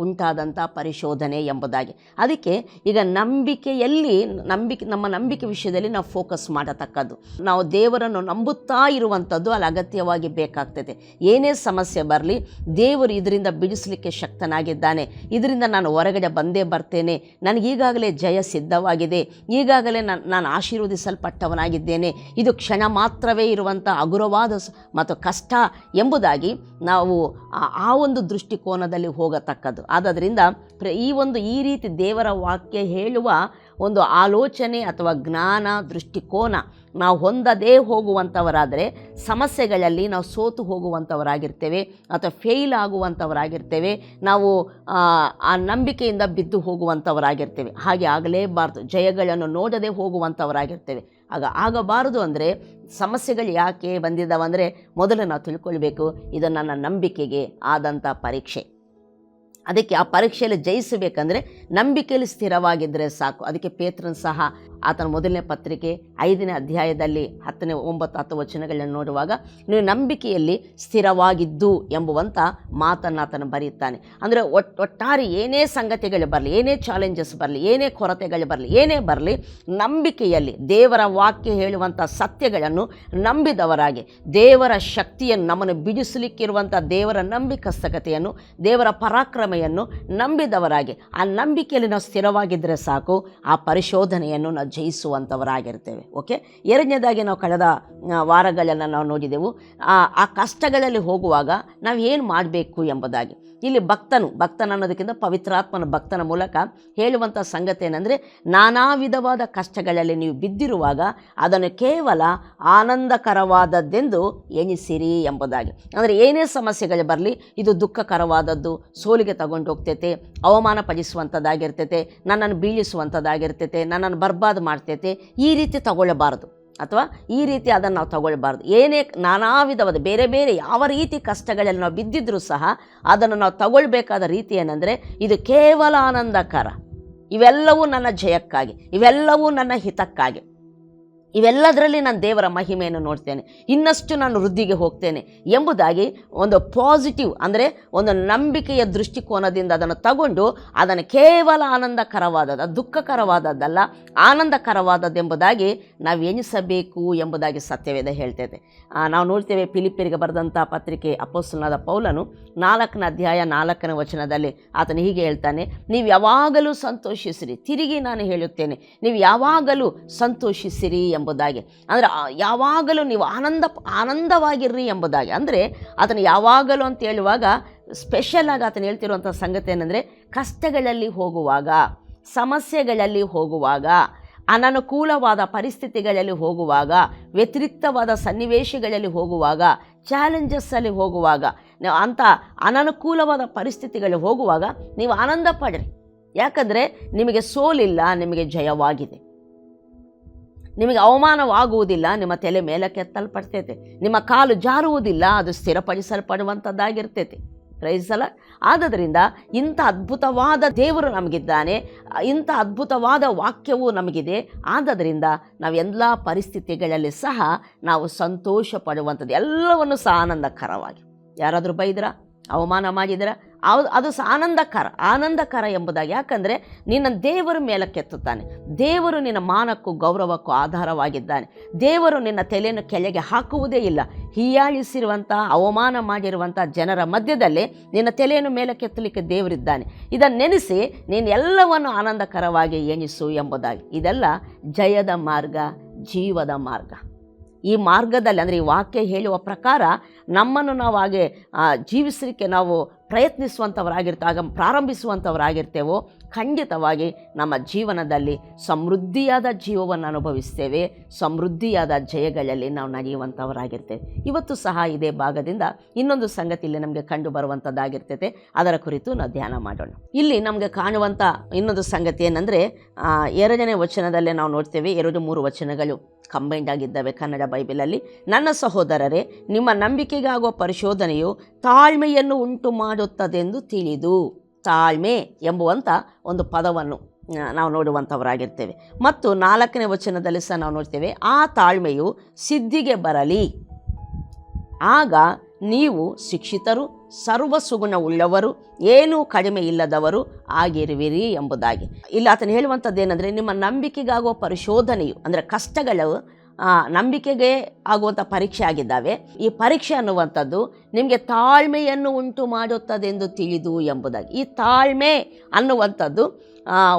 ಉಂಟಾದಂಥ ಪರಿಶೋಧನೆ ಎಂಬುದಾಗಿ. ಅದಕ್ಕೆ ಈಗ ನಮ್ಮ ನಂಬಿಕೆ ವಿಷಯದಲ್ಲಿ ನಾವು ಫೋಕಸ್ ಮಾಡತಕ್ಕದ್ದು, ನಾವು ದೇವರನ್ನು ನಂಬುತ್ತಾ ಇರುವಂಥದ್ದು ಅಲ್ಲಿ ಅಗತ್ಯವಾಗಿ ಬೇಕಾಗ್ತದೆ. ಏನೇ ಸಮಸ್ಯೆ ಬರಲಿ, ದೇವರು ಇದರಿಂದ ಬಿಡಿಸಲಿಕ್ಕೆ ಶಕ್ತನಾಗಿದ್ದಾನೆ, ಇದರಿಂದ ನಾನು ಹೊರಗಡೆ ಬಂದೇ ಬರ್ತೇನೆ, ನನಗೀಗಾಗಲೇ ಜಯ ಸಿದ್ಧವಾಗಿದೆ, ಈಗಾಗಲೇ ನಾನು ಆಶೀರ್ವದಿಸಲ್ಪಟ್ಟವನಾಗಿದ್ದೇನೆ, ಇದು ಕ್ಷಣ ಮಾತ್ರವೇ ಇರುವಂಥ ಹಗುರವಾದ ಮತ್ತು ಕಷ್ಟ ಎಂಬುದಾಗಿ ನಾವು ಆ ಒಂದು ದೃಷ್ಟಿಕೋನದಲ್ಲಿ ಹೋಗತಕ್ಕದ್ದು. ಆದ್ದರಿಂದ ಈ ರೀತಿ ದೇವರ ವಾಕ್ಯ ಹೇಳುವ ಒಂದು ಆಲೋಚನೆ ಅಥವಾ ಜ್ಞಾನ ದೃಷ್ಟಿಕೋನ ನಾವು ಹೊಂದದೇ ಹೋಗುವಂಥವರಾದರೆ ಸಮಸ್ಯೆಗಳಲ್ಲಿ ನಾವು ಸೋತು ಹೋಗುವಂಥವರಾಗಿರ್ತೇವೆ ಅಥವಾ ಫೇಲ್ ಆಗುವಂಥವರಾಗಿರ್ತೇವೆ, ನಾವು ಆ ನಂಬಿಕೆಯಿಂದ ಬಿದ್ದು ಹೋಗುವಂಥವರಾಗಿರ್ತೇವೆ. ಹಾಗೆ ಆಗಲೇಬಾರ್ದು, ಜಯಗಳನ್ನು ನೋಡದೆ ಹೋಗುವಂಥವರಾಗಿರ್ತೇವೆ. ಆಗಬಾರದು. ಅಂದರೆ ಸಮಸ್ಯೆಗಳು ಯಾಕೆ ಬಂದಿದ್ದಾವಂದರೆ, ಮೊದಲು ನಾವು ತಿಳ್ಕೊಳ್ಬೇಕು, ಇದು ನನ್ನ ನಂಬಿಕೆಗೆ ಆದಂಥ ಪರೀಕ್ಷೆ. ಅದಕ್ಕೆ ಆ ಪರೀಕ್ಷೆಯಲ್ಲಿ ಜಯಿಸಬೇಕಂದ್ರೆ ನಂಬಿಕೆಯಲ್ಲಿ ಸ್ಥಿರವಾಗಿದ್ದರೆ ಸಾಕು. ಅದಕ್ಕೆ ಪೇತ್ರನು ಸಹ ಆತನ ಮೊದಲನೇ ಪತ್ರಿಕೆ 5ನೇ ಅಧ್ಯಾಯದಲ್ಲಿ 9-10 ವಚನಗಳನ್ನು ನೋಡುವಾಗ, ನೀವು ನಂಬಿಕೆಯಲ್ಲಿ ಸ್ಥಿರವಾಗಿದ್ದು ಎಂಬುವಂಥ ಮಾತನ್ನು ಆತನು ಬರೆಯುತ್ತಾನೆ. ಅಂದರೆ ಒಟ್ಟಾರೆ ಏನೇ ಸಂಗತಿಗಳು ಬರಲಿ, ಏನೇ ಚಾಲೆಂಜಸ್ ಬರಲಿ, ಏನೇ ಕೊರತೆಗಳು ಬರಲಿ, ಏನೇ ಬರಲಿ, ನಂಬಿಕೆಯಲ್ಲಿ ದೇವರ ವಾಕ್ಯ ಹೇಳುವಂಥ ಸತ್ಯಗಳನ್ನು ನಂಬಿದವರಾಗಿ, ದೇವರ ಶಕ್ತಿಯನ್ನು, ನಮ್ಮನ್ನು ಬಿಡಿಸಲಿಕ್ಕಿರುವಂಥ ದೇವರ ನಂಬಿಕಸ್ತಕತೆಯನ್ನು, ದೇವರ ಪರಾಕ್ರಮೆಯನ್ನು ನಂಬಿದವರಾಗಿ, ಆ ನಂಬಿಕೆಯಲ್ಲಿ ನಾವು ಸ್ಥಿರವಾಗಿದ್ದರೆ ಸಾಕು, ಆ ಪರಿಶೋಧನೆಯನ್ನು ನಾವು ಜಯಿಸುವಂಥವರಾಗಿರ್ತೇವೆ. ಓಕೆ, ಎರಡನೇದಾಗಿ ನಾವು ಕಳೆದ ವಾರಗಳನ್ನು ನಾವು ನೋಡಿದೆವು, ಆ ಕಷ್ಟಗಳಲ್ಲಿ ಹೋಗುವಾಗ ನಾವು ಏನು ಮಾಡಬೇಕು ಎಂಬುದಾಗಿ. ಇಲ್ಲಿ ಭಕ್ತನ ಅನ್ನೋದಕ್ಕಿಂತ ಪವಿತ್ರಾತ್ಮನ ಭಕ್ತನ ಮೂಲಕ ಹೇಳುವಂಥ ಸಂಗತಿ ಏನಂದರೆ, ನಾನಾ ವಿಧವಾದ ಕಷ್ಟಗಳಲ್ಲಿ ನೀವು ಬಿದ್ದಿರುವಾಗ ಅದನ್ನು ಕೇವಲ ಆನಂದಕರವಾದದ್ದೆಂದು ಎಣಿಸಿರಿ ಎಂಬುದಾಗಿ. ಅಂದರೆ ಏನೇ ಸಮಸ್ಯೆಗಳು ಬರಲಿ, ಇದು ದುಃಖಕರವಾದದ್ದು, ಸೋಲಿಗೆ ತಗೊಂಡು ಹೋಗ್ತೈತೆ, ಅವಮಾನ ಪಡಿಸುವಂಥದ್ದಾಗಿರ್ತೈತೆ, ನನ್ನನ್ನು ಬೀಳಿಸುವಂಥದ್ದಾಗಿರ್ತೈತೆ, ನನ್ನನ್ನು ಬರ್ಬಾದ್ ಮಾಡ್ತೈತೆ, ಈ ರೀತಿ ತಗೊಳ್ಳಬಾರದು, ಅಥವಾ ಈ ರೀತಿ ಅದನ್ನು ನಾವು ತಗೊಳ್ಬಾರ್ದು. ಏನೇ ನಾನಾ ವಿಧವಾದ ಬೇರೆ ಬೇರೆ ಯಾವ ರೀತಿ ಕಷ್ಟಗಳಲ್ಲಿ ನಾವು ಬಿದ್ದಿದ್ರೂ ಸಹ ಅದನ್ನು ನಾವು ತಗೊಳ್ಬೇಕಾದ ರೀತಿ ಏನಂದರೆ, ಇದು ಕೇವಲ ಆನಂದಕರ, ಇವೆಲ್ಲವೂ ನನ್ನ ಜಯಕ್ಕಾಗಿ, ಇವೆಲ್ಲವೂ ನನ್ನ ಹಿತಕ್ಕಾಗಿ, ಇವೆಲ್ಲದರಲ್ಲಿ ನಾನು ದೇವರ ಮಹಿಮೆಯನ್ನು ನೋಡ್ತೇನೆ, ಇನ್ನಷ್ಟು ನಾನು ವೃದ್ಧಿಗೆ ಹೋಗ್ತೇನೆ ಎಂಬುದಾಗಿ ಒಂದು ಪಾಸಿಟಿವ್, ಅಂದರೆ ಒಂದು ನಂಬಿಕೆಯ ದೃಷ್ಟಿಕೋನದಿಂದ ಅದನ್ನು ತಗೊಂಡು ಅದನ್ನು ಕೇವಲ ಆನಂದಕರವಾದದ್ದು, ದುಃಖಕರವಾದದ್ದಲ್ಲ, ಆನಂದಕರವಾದದ್ದೆಂಬುದಾಗಿ ನಾವು ಎಣಿಸಬೇಕು ಎಂಬುದಾಗಿ ಸತ್ಯವೇದ ಹೇಳ್ತೈತೆ. ನಾವು ನೋಡ್ತೇವೆ ಫಿಲಿಪ್ಪಿಯರಿಗೆ ಬರೆದಂಥ ಪತ್ರಿಕೆ ಅಪೊಸ್ತಲನಾದ ಪೌಲನು 4ನೇ ಅಧ್ಯಾಯ 4ನೇ ವಚನದಲ್ಲಿ ಆತನು ಹೀಗೆ ಹೇಳ್ತಾನೆ, ನೀವು ಯಾವಾಗಲೂ ಸಂತೋಷಿಸಿರಿ, ತಿರುಗಿ ನಾನು ಹೇಳುತ್ತೇನೆ, ನೀವು ಯಾವಾಗಲೂ ಸಂತೋಷಿಸಿರಿ ಎಂಬುದಾಗಿ. ಅಂದರೆ ಯಾವಾಗಲೂ ನೀವು ಆನಂದವಾಗಿರ್ರಿ ಎಂಬುದಾಗಿ. ಅಂದರೆ ಅದನ್ನು ಯಾವಾಗಲೂ ಅಂತ ಹೇಳುವಾಗ ಸ್ಪೆಷಲಾಗಿ ಆತನು ಹೇಳ್ತಿರುವಂಥ ಸಂಗತಿ ಏನಂದರೆ, ಕಷ್ಟಗಳಲ್ಲಿ ಹೋಗುವಾಗ, ಸಮಸ್ಯೆಗಳಲ್ಲಿ ಹೋಗುವಾಗ, ಅನನುಕೂಲವಾದ ಪರಿಸ್ಥಿತಿಗಳಲ್ಲಿ ಹೋಗುವಾಗ, ವ್ಯತಿರಿಕ್ತವಾದ ಸನ್ನಿವೇಶಗಳಲ್ಲಿ ಹೋಗುವಾಗ, ಚಾಲೆಂಜಸ್ಸಲ್ಲಿ ಹೋಗುವಾಗ, ಅಂಥ ಅನನುಕೂಲವಾದ ಪರಿಸ್ಥಿತಿಗಳಲ್ಲಿ ಹೋಗುವಾಗ ನೀವು ಆನಂದ ಪಡ್ರಿ. ಯಾಕಂದರೆ ನಿಮಗೆ ಸೋಲಿಲ್ಲ, ನಿಮಗೆ ಜಯವಾಗಿದೆ. ನಿಮಗೆ ಅವಮಾನವಾಗುವುದಿಲ್ಲ, ನಿಮ್ಮ ತಲೆ ಮೇಲಕ್ಕೆ ಎತ್ತಲ್ಪಡ್ತೈತೆ. ನಿಮ್ಮ ಕಾಲು ಜಾರುವುದಿಲ್ಲ, ಅದು ಸ್ಥಿರಪಡಿಸಲ್ಪಡುವಂಥದ್ದಾಗಿರ್ತೈತೆ. Price the lord. ಆದ್ದರಿಂದ ಇಂಥ ಅದ್ಭುತವಾದ ದೇವರು ನಮಗಿದ್ದಾನೆ, ಇಂಥ ಅದ್ಭುತವಾದ ವಾಕ್ಯವೂ ನಮಗಿದೆ. ಆದ್ದರಿಂದ ನಾವೆಲ್ಲ ಪರಿಸ್ಥಿತಿಗಳಲ್ಲಿ ಸಹ ನಾವು ಸಂತೋಷ ಪಡುವಂಥದ್ದು, ಎಲ್ಲವನ್ನು ಸಹ ಆನಂದಕರವಾಗಿ. ಯಾರಾದರೂ ಬೈದ್ರ, ಅವಮಾನ ಮಾಡಿದರೆ ಅದು ಸಹ ಆನಂದಕರ ಎಂಬುದಾಗಿ. ಯಾಕಂದರೆ ನಿನ್ನ ದೇವರು ಮೇಲಕ್ಕೆತ್ತುತ್ತಾನೆ, ದೇವರು ನಿನ್ನ ಮಾನಕ್ಕೂ ಗೌರವಕ್ಕೂ ಆಧಾರವಾಗಿದ್ದಾನೆ, ದೇವರು ನಿನ್ನ ತಲೆಯನ್ನು ಕೆಳಗೆ ಹಾಕುವುದೇ ಇಲ್ಲ. ಹೀಯಾಳಿಸಿರುವಂಥ, ಅವಮಾನ ಮಾಡಿರುವಂಥ ಜನರ ಮಧ್ಯದಲ್ಲಿ ನಿನ್ನ ತಲೆಯನ್ನು ಮೇಲಕ್ಕೆತ್ತಲಿಕ್ಕೆ ದೇವರಿದ್ದಾನೆ. ಇದನ್ನು ನೆನೆಸಿ ನೀನು ಎಲ್ಲವನ್ನು ಆನಂದಕರವಾಗಿ ಎಣಿಸು ಎಂಬುದಾಗಿ. ಇದೆಲ್ಲ ಜಯದ ಮಾರ್ಗ, ಜೀವದ ಮಾರ್ಗ. ಈ ಮಾರ್ಗದಲ್ಲಿ, ಅಂದರೆ ಈ ವಾಕ್ಯ ಹೇಳುವ ಪ್ರಕಾರ ನಮ್ಮನ್ನು ನಾವು ಹಾಗೆ ಜೀವಿಸಲಿಕ್ಕೆ ನಾವು ಪ್ರಾರಂಭಿಸುವಂಥವರಾಗಿರ್ತೇವೋ, ಖಂಡಿತವಾಗಿ ನಮ್ಮ ಜೀವನದಲ್ಲಿ ಸಮೃದ್ಧಿಯಾದ ಜೀವವನ್ನು ಅನುಭವಿಸ್ತೇವೆ, ಸಮೃದ್ಧಿಯಾದ ಜಯಗಳಲ್ಲಿ ನಾವು ನಡೆಯುವಂಥವರಾಗಿರ್ತೇವೆ. ಇವತ್ತು ಸಹ ಇದೇ ಭಾಗದಿಂದ ಇನ್ನೊಂದು ಸಂಗತಿ ಇಲ್ಲಿ ನಮಗೆ ಕಂಡು ಬರುವಂಥದ್ದಾಗಿರ್ತೈತೆ. ಅದರ ಕುರಿತು ನಾವು ಧ್ಯಾನ ಮಾಡೋಣ. ಇಲ್ಲಿ ನಮಗೆ ಕಾಣುವಂಥ ಇನ್ನೊಂದು ಸಂಗತಿ ಏನಂದರೆ, 2ನೇ ವಚನದಲ್ಲೇ ನಾವು ನೋಡ್ತೇವೆ, 2-3 ವಚನಗಳು ಕಂಬೈಂಡ್ ಆಗಿದ್ದಾವೆ ಕನ್ನಡ ಬೈಬಲಲ್ಲಿ. ನನ್ನ ಸಹೋದರರೇ, ನಿಮ್ಮ ನಂಬಿಕೆಗಾಗುವ ಪರಿಶೋಧನೆಯು ತಾಳ್ಮೆಯನ್ನು ಉಂಟು ಮಾಡುತ್ತದೆಂದು ತಿಳಿದು. ತಾಳ್ಮೆ ಎಂಬುವಂಥ ಒಂದು ಪದವನ್ನು ನಾವು ನೋಡುವಂಥವರಾಗಿರ್ತೇವೆ. ಮತ್ತು 4ನೇ ವಚನದಲ್ಲಿ ಸಹ ನಾವು ನೋಡ್ತೇವೆ, ಆ ತಾಳ್ಮೆಯು ಸಿದ್ಧಿಗೆ ಬರಲಿ, ಆಗ ನೀವು ಶಿಕ್ಷಿತರು, ಸರ್ವ ಸುಗುಣವುಳ್ಳವರು, ಏನೂ ಕಡಿಮೆ ಇಲ್ಲದವರು ಆಗಿರುವಿರಿ ಎಂಬುದಾಗಿ. ಇಲ್ಲಿ ಆತನು ಹೇಳುವಂಥದ್ದೇನೆಂದರೆ, ನಿಮ್ಮ ನಂಬಿಕೆಗಾಗುವ ಪರಿಶೋಧನೆಯು, ಅಂದರೆ ಕಷ್ಟಗಳು ನಂಬಿಕೆಗೆ ಆಗುವಂಥ ಪರೀಕ್ಷೆ ಆಗಿದ್ದಾವೆ. ಈ ಪರೀಕ್ಷೆ ಅನ್ನುವಂಥದ್ದು ನಿಮಗೆ ತಾಳ್ಮೆಯನ್ನು ಉಂಟು ಮಾಡುತ್ತದೆಂದು ತಿಳಿದು ಎಂಬುದಾಗಿ. ಈ ತಾಳ್ಮೆ ಅನ್ನುವಂಥದ್ದು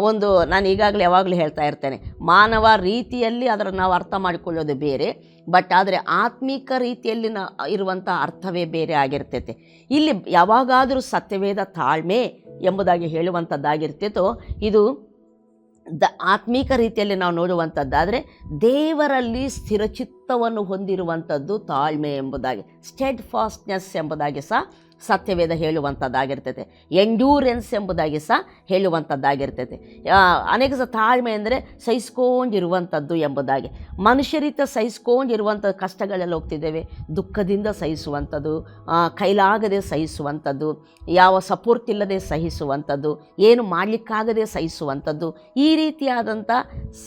ಒಂದು, ನಾನು ಈಗಾಗಲೇ ಯಾವಾಗಲೂ ಹೇಳ್ತಾ ಇರ್ತೇನೆ, ಮಾನವ ರೀತಿಯಲ್ಲಿ ಅದನ್ನು ನಾವು ಅರ್ಥ ಮಾಡಿಕೊಳ್ಳೋದು ಬೇರೆ, ಬಟ್ ಆದರೆ ಆತ್ಮಿಕ ರೀತಿಯಲ್ಲಿ ಇರುವಂಥ ಅರ್ಥವೇ ಬೇರೆ ಆಗಿರ್ತೈತೆ. ಇಲ್ಲಿ ಯಾವಾಗಾದರೂ ಸತ್ಯವೇದ ತಾಳ್ಮೆ ಎಂಬುದಾಗಿ ಹೇಳುವಂಥದ್ದಾಗಿರ್ತೈತೋ, ಇದು ಆತ್ಮೀಕ ರೀತಿಯಲ್ಲಿ ನಾವು ನೋಡುವಂಥದ್ದಾದರೆ ದೇವರಲ್ಲಿ ಸ್ಥಿರಚಿತ್ತವನ್ನು ಹೊಂದಿರುವಂಥದ್ದು ತಾಳ್ಮೆ ಎಂಬುದಾಗಿ, ಸ್ಟೆಡ್ ಫಾಸ್ಟ್ನೆಸ್ ಎಂಬುದಾಗಿ ಸಹ ಸತ್ಯವೇದ ಹೇಳುವಂಥದ್ದಾಗಿರ್ತೈತೆ. ಎಂಡ್ಯೂರೆನ್ಸ್ ಎಂಬುದಾಗಿ ಸಹ ಹೇಳುವಂಥದ್ದಾಗಿರ್ತೈತೆ. ಅನೇಕ ಸಹ ತಾಳ್ಮೆ ಅಂದರೆ ಸಹಿಸ್ಕೊಂಡಿರುವಂಥದ್ದು ಎಂಬುದಾಗಿ. ಮನುಷ್ಯರೀತ ಸಹಿಸ್ಕೊಂಡಿರುವಂಥ ಕಷ್ಟಗಳೆಲ್ಲ ಹೋಗ್ತಿದ್ದೇವೆ, ದುಃಖದಿಂದ ಸಹಿಸುವಂಥದ್ದು, ಕೈಲಾಗದೆ ಸಹಿಸುವಂಥದ್ದು, ಯಾವ ಸಪೋರ್ಟ್ ಇಲ್ಲದೆ ಸಹಿಸುವಂಥದ್ದು, ಏನು ಮಾಡಲಿಕ್ಕಾಗದೆ ಸಹಿಸುವಂಥದ್ದು, ಈ ರೀತಿಯಾದಂಥ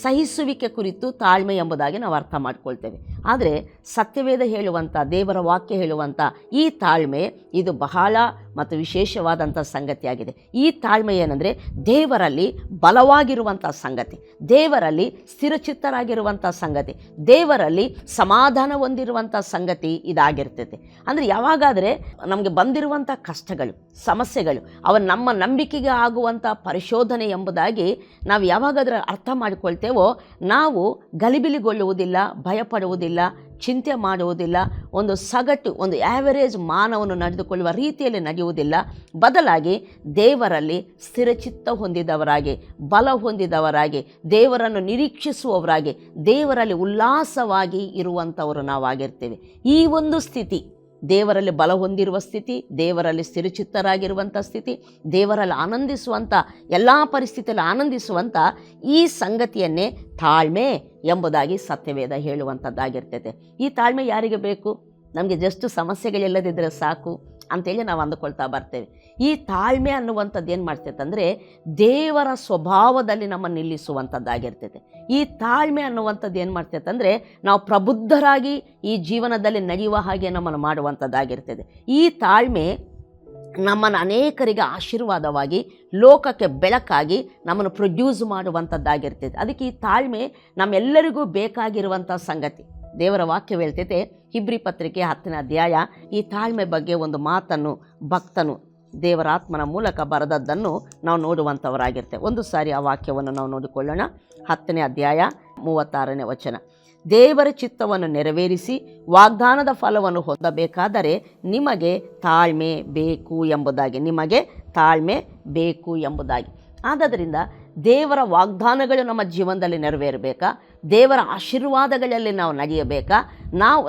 ಸಹಿಸುವಿಕೆ ಕುರಿತು ತಾಳ್ಮೆ ಎಂಬುದಾಗಿ ನಾವು ಅರ್ಥ ಮಾಡ್ಕೊಳ್ತೇವೆ. ಆದರೆ ಸತ್ಯವೇದ ಹೇಳುವಂಥ, ದೇವರ ವಾಕ್ಯ ಹೇಳುವಂಥ ಈ ತಾಳ್ಮೆ ಇದು ಬಹಳ ಮತ್ತು ವಿಶೇಷವಾದಂಥ ಸಂಗತಿಯಾಗಿದೆ. ಈ ತಾಳ್ಮೆ ಏನಂದರೆ ದೇವರಲ್ಲಿ ಬಲವಾಗಿರುವಂಥ ಸಂಗತಿ, ದೇವರಲ್ಲಿ ಸ್ಥಿರಚಿತ್ತರಾಗಿರುವಂಥ ಸಂಗತಿ, ದೇವರಲ್ಲಿ ಸಮಾಧಾನ ಹೊಂದಿರುವಂಥ ಸಂಗತಿ ಇದಾಗಿರ್ತೈತೆ. ಅಂದರೆ ಯಾವಾಗಾದರೆ ನಮಗೆ ಬಂದಿರುವಂಥ ಕಷ್ಟಗಳು, ಸಮಸ್ಯೆಗಳು ಅವ ನಮ್ಮ ನಂಬಿಕೆಗೆ ಆಗುವಂಥ ಪರಿಶೋಧನೆ ಎಂಬುದಾಗಿ ನಾವು ಯಾವಾಗಾದರೂ ಅರ್ಥ ಮಾಡಿಕೊಳ್ತೇವೋ, ನಾವು ಗಲಿಬಿಲಿಗೊಳ್ಳುವುದಿಲ್ಲ, ಭಯಪಡುವುದಿಲ್ಲ, ಚಿಂತೆ ಮಾಡುವುದಿಲ್ಲ, ಒಂದು ಸಗಟು, ಒಂದು ಆ್ಯಾವರೇಜ್ ಮಾನವನು ನಡೆದುಕೊಳ್ಳುವ ರೀತಿಯಲ್ಲಿ ನಡೆಯುವುದಿಲ್ಲ. ಬದಲಾಗಿ ದೇವರಲ್ಲಿ ಸ್ಥಿರಚಿತ್ತ ಹೊಂದಿದವರಾಗಿ, ಬಲ ಹೊಂದಿದವರಾಗಿ, ದೇವರನ್ನು ನಿರೀಕ್ಷಿಸುವವರಾಗಿ, ದೇವರಲ್ಲಿ ಉಲ್ಲಾಸವಾಗಿ ಇರುವಂಥವರು ನಾವಾಗಿರ್ತೇವೆ. ಈ ಒಂದು ಸ್ಥಿತಿ, ದೇವರಲ್ಲಿ ಬಲ ಹೊಂದಿರುವ ಸ್ಥಿತಿ, ದೇವರಲ್ಲಿ ಸ್ಥಿರಚಿತ್ತರಾಗಿರುವಂಥ ಸ್ಥಿತಿ, ದೇವರಲ್ಲಿ ಆನಂದಿಸುವಂಥ, ಎಲ್ಲ ಪರಿಸ್ಥಿತಿಯಲ್ಲಿ ಆನಂದಿಸುವಂಥ ಈ ಸಂಗತಿಯನ್ನೇ ತಾಳ್ಮೆ ಎಂಬುದಾಗಿ ಸತ್ಯವೇದ ಹೇಳುವಂಥದ್ದಾಗಿರ್ತೈತೆ. ಈ ತಾಳ್ಮೆ ಯಾರಿಗೆ ಬೇಕು? ನಮಗೆ ಜಸ್ಟ್ ಸಮಸ್ಯೆಗಳಿಲ್ಲದಿದ್ದರೆ ಸಾಕು ಅಂತೇಳಿ ನಾವು ಅಂದುಕೊಳ್ತಾ ಬರ್ತೇವೆ. ಈ ತಾಳ್ಮೆ ಅನ್ನುವಂಥದ್ದು ಏನು ಮಾಡ್ತೈತೆ ಅಂದರೆ ದೇವರ ಸ್ವಭಾವದಲ್ಲಿ ನಮ್ಮನ್ನು ನಿಲ್ಲಿಸುವಂಥದ್ದಾಗಿರ್ತೈತೆ. ಈ ತಾಳ್ಮೆ ಅನ್ನುವಂಥದ್ದು ಏನು ಮಾಡ್ತೈತೆ ಅಂದರೆ ನಾವು ಪ್ರಬುದ್ಧರಾಗಿ ಈ ಜೀವನದಲ್ಲಿ ನಡೆಯುವ ಹಾಗೆ ನಮ್ಮನ್ನು ಮಾಡುವಂಥದ್ದಾಗಿರ್ತದೆ. ಈ ತಾಳ್ಮೆ ನಮ್ಮನ್ನು ಅನೇಕರಿಗೆ ಆಶೀರ್ವಾದವಾಗಿ, ಲೋಕಕ್ಕೆ ಬೆಳಕಾಗಿ ನಮ್ಮನ್ನು ಪ್ರೊಡ್ಯೂಸ್ ಮಾಡುವಂಥದ್ದಾಗಿರ್ತದೆ. ಅದಕ್ಕೆ ಈ ತಾಳ್ಮೆ ನಮ್ಮೆಲ್ಲರಿಗೂ ಬೇಕಾಗಿರುವಂಥ ಸಂಗತಿ. ದೇವರ ವಾಕ್ಯ ಹೇಳ್ತೈತೆ, ಹಿಬ್ರಿ ಪತ್ರಿಕೆ 10ನೇ ಅಧ್ಯಾಯ ಈ ತಾಳ್ಮೆ ಬಗ್ಗೆ ಒಂದು ಮಾತನ್ನು ಭಕ್ತನು ದೇವರಾತ್ಮನ ಮೂಲಕ ಬರೆದದ್ದನ್ನು ನಾವು ನೋಡುವಂಥವರಾಗಿರ್ತೇವೆ. ಒಂದು ಸಾರಿ ಆ ವಾಕ್ಯವನ್ನು ನಾವು ನೋಡಿಕೊಳ್ಳೋಣ. 10ನೇ ಅಧ್ಯಾಯ 36ನೇ ವಚನ. ದೇವರ ಚಿತ್ತವನ್ನು ನೆರವೇರಿಸಿ ವಾಗ್ದಾನದ ಫಲವನ್ನು ಹೊಂದಬೇಕಾದರೆ ನಿಮಗೆ ತಾಳ್ಮೆ ಬೇಕು ಎಂಬುದಾಗಿ, ನಿಮಗೆ ತಾಳ್ಮೆ ಬೇಕು ಎಂಬುದಾಗಿ. ಆದ್ದರಿಂದ ದೇವರ ವಾಗ್ದಾನಗಳು ನಮ್ಮ ಜೀವನದಲ್ಲಿ ನೆರವೇರಬೇಕಾ, ದೇವರ ಆಶೀರ್ವಾದಗಳಲ್ಲಿ ನಾವು ನಡೆಯಬೇಕಾ,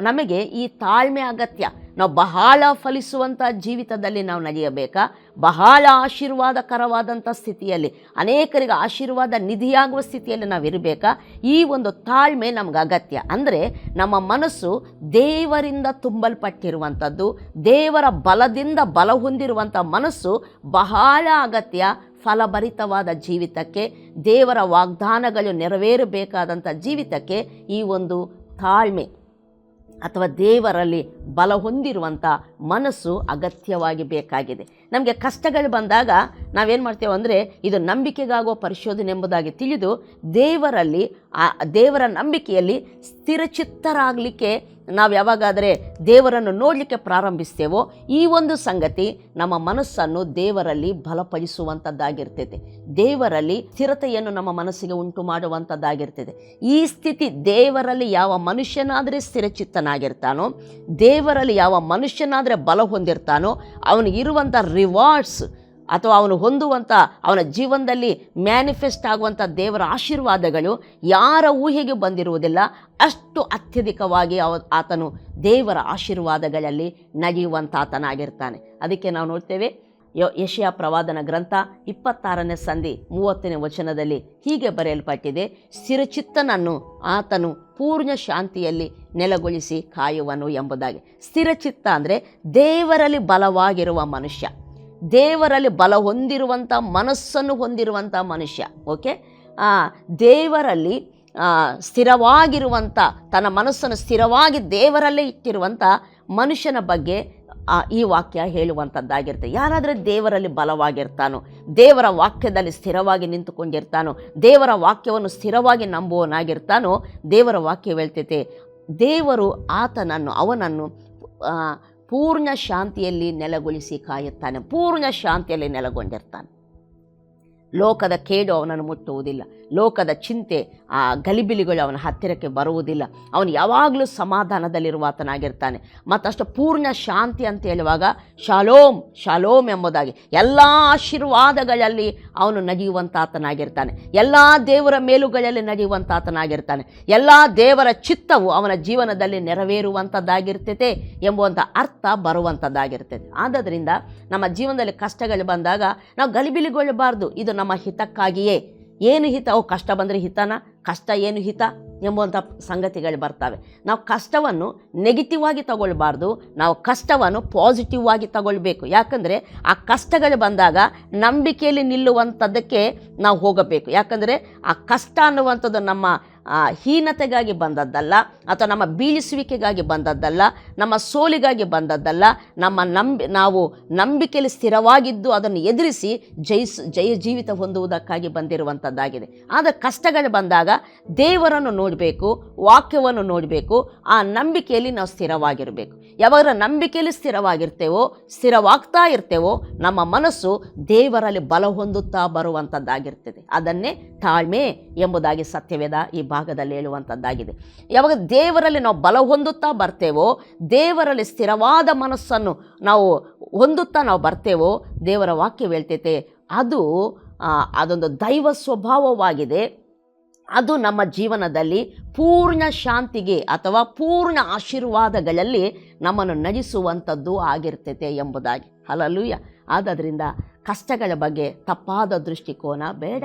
ನಮಗೆ ಈ ತಾಳ್ಮೆ ಅಗತ್ಯ. ನಾವು ಬಹಳ ಫಲಿಸುವಂಥ ಜೀವಿತದಲ್ಲಿ ನಾವು ನಡೆಯಬೇಕಾ, ಬಹಳ ಆಶೀರ್ವಾದಕರವಾದಂಥ ಸ್ಥಿತಿಯಲ್ಲಿ, ಅನೇಕರಿಗೆ ಆಶೀರ್ವಾದ ನಿಧಿಯಾಗುವ ಸ್ಥಿತಿಯಲ್ಲಿ ನಾವು ಇರಬೇಕಾ, ಈ ಒಂದು ತಾಳ್ಮೆ ನಮ್ಗೆ ಅಗತ್ಯ. ಅಂದರೆ ನಮ್ಮ ಮನಸ್ಸು ದೇವರಿಂದ ತುಂಬಲ್ಪಟ್ಟಿರುವಂಥದ್ದು, ದೇವರ ಬಲದಿಂದ ಬಲ ಹೊಂದಿರುವಂಥ ಮನಸ್ಸು ಬಹಳ ಅಗತ್ಯ. ಫಲಭರಿತವಾದ ಜೀವಿತಕ್ಕೆ, ದೇವರ ವಾಗ್ದಾನಗಳು ನೆರವೇರಬೇಕಾದಂಥ ಜೀವಿತಕ್ಕೆ ಈ ಒಂದು ತಾಳ್ಮೆ ಅಥವಾ ದೇವರಲ್ಲಿ ಬಲ ಹೊಂದಿರುವಂಥ ಮನಸ್ಸು ಅಗತ್ಯವಾಗಿ ಬೇಕಾಗಿದೆ. ನಮಗೆ ಕಷ್ಟಗಳು ಬಂದಾಗ ನಾವೇನು ಮಾಡ್ತೇವೆ ಅಂದರೆ ಇದು ನಂಬಿಕೆಗಾಗುವ ಪರಿಶೋಧನೆ ಎಂಬುದಾಗಿ ತಿಳಿದು ದೇವರ ನಂಬಿಕೆಯಲ್ಲಿ ಸ್ಥಿರಚಿತ್ತರಾಗಲಿಕ್ಕೆ ನಾವು ಯಾವಾಗಾದರೆ ದೇವರನ್ನು ನೋಡಲಿಕ್ಕೆ ಪ್ರಾರಂಭಿಸ್ತೇವೋ ಈ ಒಂದು ಸಂಗತಿ ನಮ್ಮ ಮನಸ್ಸನ್ನು ದೇವರಲ್ಲಿ ಬಲಪಡಿಸುವಂಥದ್ದಾಗಿರ್ತೈತೆ, ದೇವರಲ್ಲಿ ಸ್ಥಿರತೆಯನ್ನು ನಮ್ಮ ಮನಸ್ಸಿಗೆ ಉಂಟು ಮಾಡುವಂಥದ್ದಾಗಿರ್ತದೆ. ಈ ಸ್ಥಿತಿ ದೇವರಲ್ಲಿ ಯಾವ ಮನುಷ್ಯನಾದರೆ ಸ್ಥಿರಚಿತ್ತನಾಗಿರ್ತಾನೋ, ದೇವರಲ್ಲಿ ಯಾವ ಮನುಷ್ಯನಾದರೆ ಬಲ ಹೊಂದಿರ್ತಾನೋ, ಅವನಿಗಿರುವಂಥ ರಿವಾರ್ಡ್ಸ್ ಅಥವಾ ಅವನು ಹೊಂದುವಂಥ ಅವನ ಜೀವನದಲ್ಲಿ ಮ್ಯಾನಿಫೆಸ್ಟ್ ಆಗುವಂಥ ದೇವರ ಆಶೀರ್ವಾದಗಳು ಯಾರ ಊಹೆಗೆ ಬಂದಿರುವುದಿಲ್ಲ. ಅಷ್ಟು ಅತ್ಯಧಿಕವಾಗಿ ಆತನು ದೇವರ ಆಶೀರ್ವಾದಗಳಲ್ಲಿ ನಡೆಯುವಂಥ ಆತನಾಗಿರ್ತಾನೆ. ಅದಕ್ಕೆ ನಾವು ನೋಡ್ತೇವೆ ಯೆಶಾಯ ಪ್ರವಾದನ ಗ್ರಂಥ 26ನೇ ಸಂಧಿ 30ನೇ ವಚನದಲ್ಲಿ ಹೀಗೆ ಬರೆಯಲ್ಪಟ್ಟಿದೆ, ಸ್ಥಿರಚಿತ್ತನನ್ನು ಆತನು ಪೂರ್ಣ ಶಾಂತಿಯಲ್ಲಿ ನೆಲೆಗೊಳಿಸಿ ಕಾಯುವನು ಎಂಬುದಾಗಿ. ಸ್ಥಿರಚಿತ್ತ ಅಂದರೆ ದೇವರಲ್ಲಿ ಬಲವಾಗಿರುವ ಮನುಷ್ಯ, ದೇವರಲ್ಲಿ ಬಲ ಹೊಂದಿರುವಂಥ ಮನಸ್ಸನ್ನು ಹೊಂದಿರುವಂಥ ಮನುಷ್ಯ. ಓಕೆ, ದೇವರಲ್ಲಿ ಸ್ಥಿರವಾಗಿರುವಂಥ, ತನ್ನ ಮನಸ್ಸನ್ನು ಸ್ಥಿರವಾಗಿ ದೇವರಲ್ಲೇ ಇಟ್ಟಿರುವಂಥ ಮನುಷ್ಯನ ಬಗ್ಗೆ ಈ ವಾಕ್ಯ ಹೇಳುವಂಥದ್ದಾಗಿರ್ತದೆ. ಯಾರಾದರೆ ದೇವರಲ್ಲಿ ಬಲವಾಗಿರ್ತಾನೋ, ದೇವರ ವಾಕ್ಯದಲ್ಲಿ ಸ್ಥಿರವಾಗಿ ನಿಂತುಕೊಂಡಿರ್ತಾನೋ, ದೇವರ ವಾಕ್ಯವನ್ನು ಸ್ಥಿರವಾಗಿ ನಂಬುವನಾಗಿರ್ತಾನೋ, ದೇವರ ವಾಕ್ಯ ಹೇಳ್ತೈತೆ ದೇವರು ಅವನನ್ನು ಪೂರ್ಣ ಶಾಂತಿಯಲ್ಲಿ ನೆಲೆಗೊಳಿಸಿ ಕಾಯುತ್ತಾನೆ. ಪೂರ್ಣ ಶಾಂತಿಯಲ್ಲಿ ನೆಲೆಗೊಂಡಿರ್ತಾನೆ. ಲೋಕದ ಕೇಡು ಅವನನ್ನು ಮುಟ್ಟುವುದಿಲ್ಲ, ಲೋಕದ ಚಿಂತೆ, ಆ ಗಲಿಬಿಲಿಗಳು ಅವನ ಹತ್ತಿರಕ್ಕೆ ಬರುವುದಿಲ್ಲ. ಅವನು ಯಾವಾಗಲೂ ಸಮಾಧಾನದಲ್ಲಿರುವ ಆತನಾಗಿರ್ತಾನೆ. ಮತ್ತಷ್ಟು ಪೂರ್ಣ ಶಾಂತಿ ಅಂತ ಹೇಳುವಾಗ ಶಾಲೋಮ್ ಶಾಲೋಮ್ ಎಂಬುದಾಗಿ ಎಲ್ಲ ಆಶೀರ್ವಾದಗಳಲ್ಲಿ ಅವನು ನಡೆಯುವಂಥ ಆತನಾಗಿರ್ತಾನೆ. ಎಲ್ಲ ದೇವರ ಮೇಲುಗಳಲ್ಲಿ ನಡೆಯುವಂಥ ಆತನಾಗಿರ್ತಾನೆ. ಎಲ್ಲ ದೇವರ ಚಿತ್ತವು ಅವನ ಜೀವನದಲ್ಲಿ ನೆರವೇರುವಂಥದ್ದಾಗಿರ್ತೈತೆ ಎಂಬುವಂಥ ಅರ್ಥ ಬರುವಂಥದ್ದಾಗಿರ್ತದೆ. ಆದ್ದರಿಂದ ನಮ್ಮ ಜೀವನದಲ್ಲಿ ಕಷ್ಟಗಳು ಬಂದಾಗ ನಾವು ಗಲಿಬಿಲಿಗೊಳ್ಳಬಾರ್ದು. ಇದು ನಮ್ಮ ಹಿತಕ್ಕಾಗಿಯೇ. ಏನು ಹಿತ? ಕಷ್ಟ ಬಂದರೆ ಹಿತನ? ಕಷ್ಟ ಏನು ಹಿತ ಎಂಬುವಂಥ ಸಂಗತಿಗಳು ಬರ್ತವೆ. ನಾವು ಕಷ್ಟವನ್ನು ನೆಗೆಟಿವ್ ಆಗಿ ತಗೊಳ್ಬಾರ್ದು, ನಾವು ಕಷ್ಟವನ್ನು ಪಾಸಿಟಿವ್ ಆಗಿ ತಗೊಳ್ಬೇಕು. ಯಾಕಂದರೆ ಆ ಕಷ್ಟಗಳು ಬಂದಾಗ ನಂಬಿಕೆಯಲ್ಲಿ ನಿಲ್ಲುವಂಥದ್ದಕ್ಕೆ ನಾವು ಹೋಗಬೇಕು. ಯಾಕಂದರೆ ಆ ಕಷ್ಟ ಅನ್ನುವಂಥದ್ದು ನಮ್ಮ ಹೀನತೆಗಾಗಿ ಬಂದದ್ದಲ್ಲ, ಅಥವಾ ನಮ್ಮ ಬೀಳಿಸುವಿಕೆಗಾಗಿ ಬಂದದ್ದಲ್ಲ, ನಮ್ಮ ಸೋಲಿಗಾಗಿ ಬಂದದ್ದಲ್ಲ. ನಾವು ನಂಬಿಕೆಯಲ್ಲಿ ಸ್ಥಿರವಾಗಿದ್ದು ಅದನ್ನು ಎದುರಿಸಿ ಜಯ ಜೀವಿತ ಹೊಂದುವುದಕ್ಕಾಗಿ ಬಂದಿರುವಂಥದ್ದಾಗಿದೆ. ಆದರೆ ಕಷ್ಟಗಳು ಬಂದಾಗ ದೇವರನ್ನು ನೋಡಬೇಕು, ವಾಕ್ಯವನ್ನು ನೋಡಬೇಕು. ಆ ನಂಬಿಕೆಯಲ್ಲಿ ನಾವು ಸ್ಥಿರವಾಗಿರಬೇಕು. ಯಾವಾಗ ನಂಬಿಕೆಯಲ್ಲಿ ಸ್ಥಿರವಾಗ್ತಾ ಇರ್ತೇವೋ ನಮ್ಮ ಮನಸ್ಸು ದೇವರಲ್ಲಿ ಬಲ ಹೊಂದುತ್ತಾ ಬರುವಂಥದ್ದಾಗಿರ್ತದೆ. ಅದನ್ನೇ ತಾಳ್ಮೆ ಎಂಬುದಾಗಿ ಸತ್ಯವೇದ ಈ ಭಾಗದಲ್ಲಿ ಹೇಳುವಂಥದ್ದಾಗಿದೆ. ಯಾವಾಗ ದೇವರಲ್ಲಿ ನಾವು ಬಲ ಹೊಂದುತ್ತಾ ಬರ್ತೇವೋ, ದೇವರಲ್ಲಿ ಸ್ಥಿರವಾದ ಮನಸ್ಸನ್ನು ನಾವು ಹೊಂದುತ್ತಾ ನಾವು ಬರ್ತೇವೋ, ದೇವರ ವಾಕ್ಯ ಹೇಳ್ತೈತೆ ಅದೊಂದು ದೈವ ಸ್ವಭಾವವಾಗಿದೆ. ಅದು ನಮ್ಮ ಜೀವನದಲ್ಲಿ ಪೂರ್ಣ ಶಾಂತಿಗೆ ಅಥವಾ ಪೂರ್ಣ ಆಶೀರ್ವಾದಗಳಲ್ಲಿ ನಮ್ಮನ್ನು ನಡೆಸುವಂಥದ್ದು ಆಗಿರ್ತೈತೆ ಎಂಬುದಾಗಿ. ಹಲ್ಲೆಲೂಯಾ. ಆದ್ದರಿಂದ ಕಷ್ಟಗಳ ಬಗ್ಗೆ ತಪ್ಪಾದ ದೃಷ್ಟಿಕೋನ ಬೇಡ,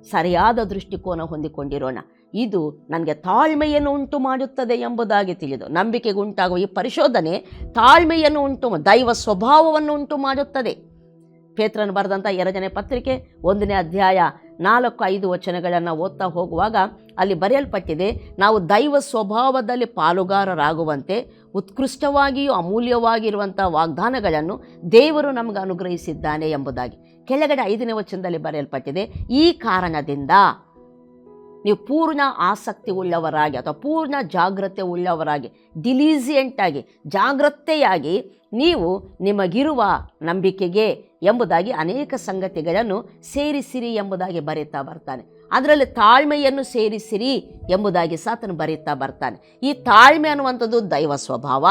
ಸರಿಯಾದ ದೃಷ್ಟಿಕೋನ ಹೊಂದಿಕೊಂಡಿರೋಣ. ಇದು ನನಗೆ ತಾಳ್ಮೆಯನ್ನು ಉಂಟು ಮಾಡುತ್ತದೆ ಎಂಬುದಾಗಿ ತಿಳಿದು, ನಂಬಿಕೆಗೆ ಉಂಟಾಗುವ ಈ ಪರಿಶೋಧನೆ ತಾಳ್ಮೆಯನ್ನು ದೈವ ಸ್ವಭಾವವನ್ನು ಉಂಟು ಮಾಡುತ್ತದೆ. ಪೇತ್ರನು ಬರೆದಂಥ 2ನೇ ಪತ್ರಿಕೆ 1ನೇ ಅಧ್ಯಾಯ 4-5 ವಚನಗಳನ್ನು ಓದ್ತಾ ಹೋಗುವಾಗ ಅಲ್ಲಿ ಬರೆಯಲ್ಪಟ್ಟಿದೆ, ನಾವು ದೈವ ಸ್ವಭಾವದಲ್ಲಿ ಪಾಲುಗಾರರಾಗುವಂತೆ ಉತ್ಕೃಷ್ಟವಾಗಿಯೂ ಅಮೂಲ್ಯವಾಗಿರುವಂಥ ವಾಗ್ದಾನಗಳನ್ನು ದೇವರು ನಮಗೆ ಅನುಗ್ರಹಿಸಿದ್ದಾನೆ ಎಂಬುದಾಗಿ. ಕೆಳಗಡೆ 5ನೇ ವಚನದಲ್ಲಿ ಬರೆಯಲ್ಪಟ್ಟಿದೆ, ಈ ಕಾರಣದಿಂದ ನೀವು ಪೂರ್ಣ ಆಸಕ್ತಿ ಉಳ್ಳವರಾಗಿ ಅಥವಾ ಪೂರ್ಣ ಜಾಗ್ರತೆ ಉಳ್ಳವರಾಗಿ, ಡಿಲಿಜಿಯೆಂಟಾಗಿ, ಜಾಗ್ರತೆಯಾಗಿ ನೀವು ನಿಮಗಿರುವ ನಂಬಿಕೆಗೆ ಎಂಬುದಾಗಿ ಅನೇಕ ಸಂಗತಿಗಳನ್ನು ಸೇರಿಸಿರಿ ಎಂಬುದಾಗಿ ಬರೀತಾ ಬರ್ತಾನೆ. ಅದರಲ್ಲಿ ತಾಳ್ಮೆಯನ್ನು ಸೇರಿಸಿರಿ ಎಂಬುದಾಗಿ ಆತನು ಬರೀತಾ ಬರ್ತಾನೆ. ಈ ತಾಳ್ಮೆ ಅನ್ನುವಂಥದ್ದು ದೈವ ಸ್ವಭಾವ.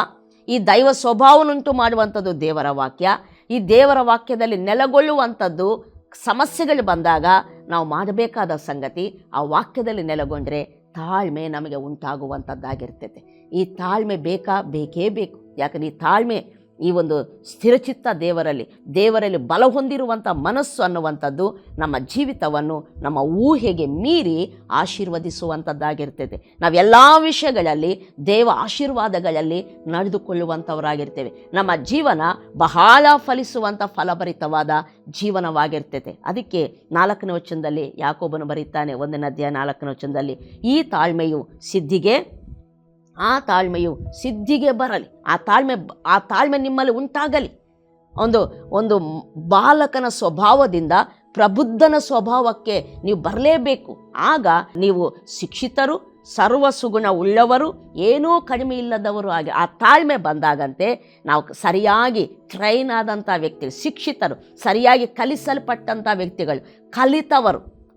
ಈ ದೈವ ಸ್ವಭಾವನುಂಟು ಮಾಡುವಂಥದ್ದು ದೇವರ ವಾಕ್ಯ. ಈ ದೇವರ ವಾಕ್ಯದಲ್ಲಿ ನೆಲೆಗೊಳ್ಳುವಂಥದ್ದು ಸಮಸ್ಯೆಗಳು ಬಂದಾಗ ನಾವು ಮಾಡಬೇಕಾದ ಸಂಗತಿ, ಆ ವಾಕ್ಯದಲ್ಲಿ ನೆಲೆಗೊಂಡ್ರೆ ತಾಳ್ಮೆ ನಮಗೆ ಉಂಟಾಗುವಂಥದ್ದಾಗಿರ್ತೈತೆ. ಈ ತಾಳ್ಮೆ ಬೇಕೇ ಬೇಕು. ಯಾಕಂದರೆ ಈ ತಾಳ್ಮೆ, ಈ ಒಂದು ಸ್ಥಿರಚಿತ್ತ ದೇವರಲ್ಲಿ ಬಲ ಹೊಂದಿರುವಂಥ ಮನಸ್ಸು ಅನ್ನುವಂಥದ್ದು ನಮ್ಮ ಜೀವಿತವನ್ನು ನಮ್ಮ ಊಹೆಗೆ ಮೀರಿ ಆಶೀರ್ವದಿಸುವಂಥದ್ದಾಗಿರ್ತದೆ. ನಾವೆಲ್ಲ ವಿಷಯಗಳಲ್ಲಿ ದೇವ ಆಶೀರ್ವಾದಗಳಲ್ಲಿ ನಡೆದುಕೊಳ್ಳುವಂಥವರಾಗಿರ್ತೇವೆ. ನಮ್ಮ ಜೀವನ ಬಹಳ ಫಲಿಸುವಂಥ ಫಲಭರಿತವಾದ ಜೀವನವಾಗಿರ್ತದೆ. ಅದಕ್ಕೆ 4ನೇ ವಚನದಲ್ಲಿ ಯಾಕೋಬನು ಬರೀತಾನೆ, 1ನೇ ಅಧ್ಯಾಯ 4ನೇ ವಚನದಲ್ಲಿ, ಆ ತಾಳ್ಮೆಯು ಸಿದ್ಧಿಗೆ ಬರಲಿ. ಆ ತಾಳ್ಮೆ ನಿಮ್ಮಲ್ಲಿ ಉಂಟಾಗಲಿ. ಒಂದು ಬಾಲಕನ ಸ್ವಭಾವದಿಂದ ಪ್ರಬುದ್ಧನ ಸ್ವಭಾವಕ್ಕೆ ನೀವು ಬರಲೇಬೇಕು. ಆಗ ನೀವು ಶಿಕ್ಷಿತರು, ಸರ್ವ ಸುಗುಣ ಉಳ್ಳವರು, ಏನೂ ಕಡಿಮೆ ಇಲ್ಲದವರು ಆಗಿ. ಆ ತಾಳ್ಮೆ ಬಂದಾಗಂತೆ ನಾವು ಸರಿಯಾಗಿ ಟ್ರೈನ್ ಆದಂಥ ವ್ಯಕ್ತಿಗಳು, ಶಿಕ್ಷಿತರು, ಸರಿಯಾಗಿ ಕಲಿಸಲ್ಪಟ್ಟಂಥ ವ್ಯಕ್ತಿಗಳು,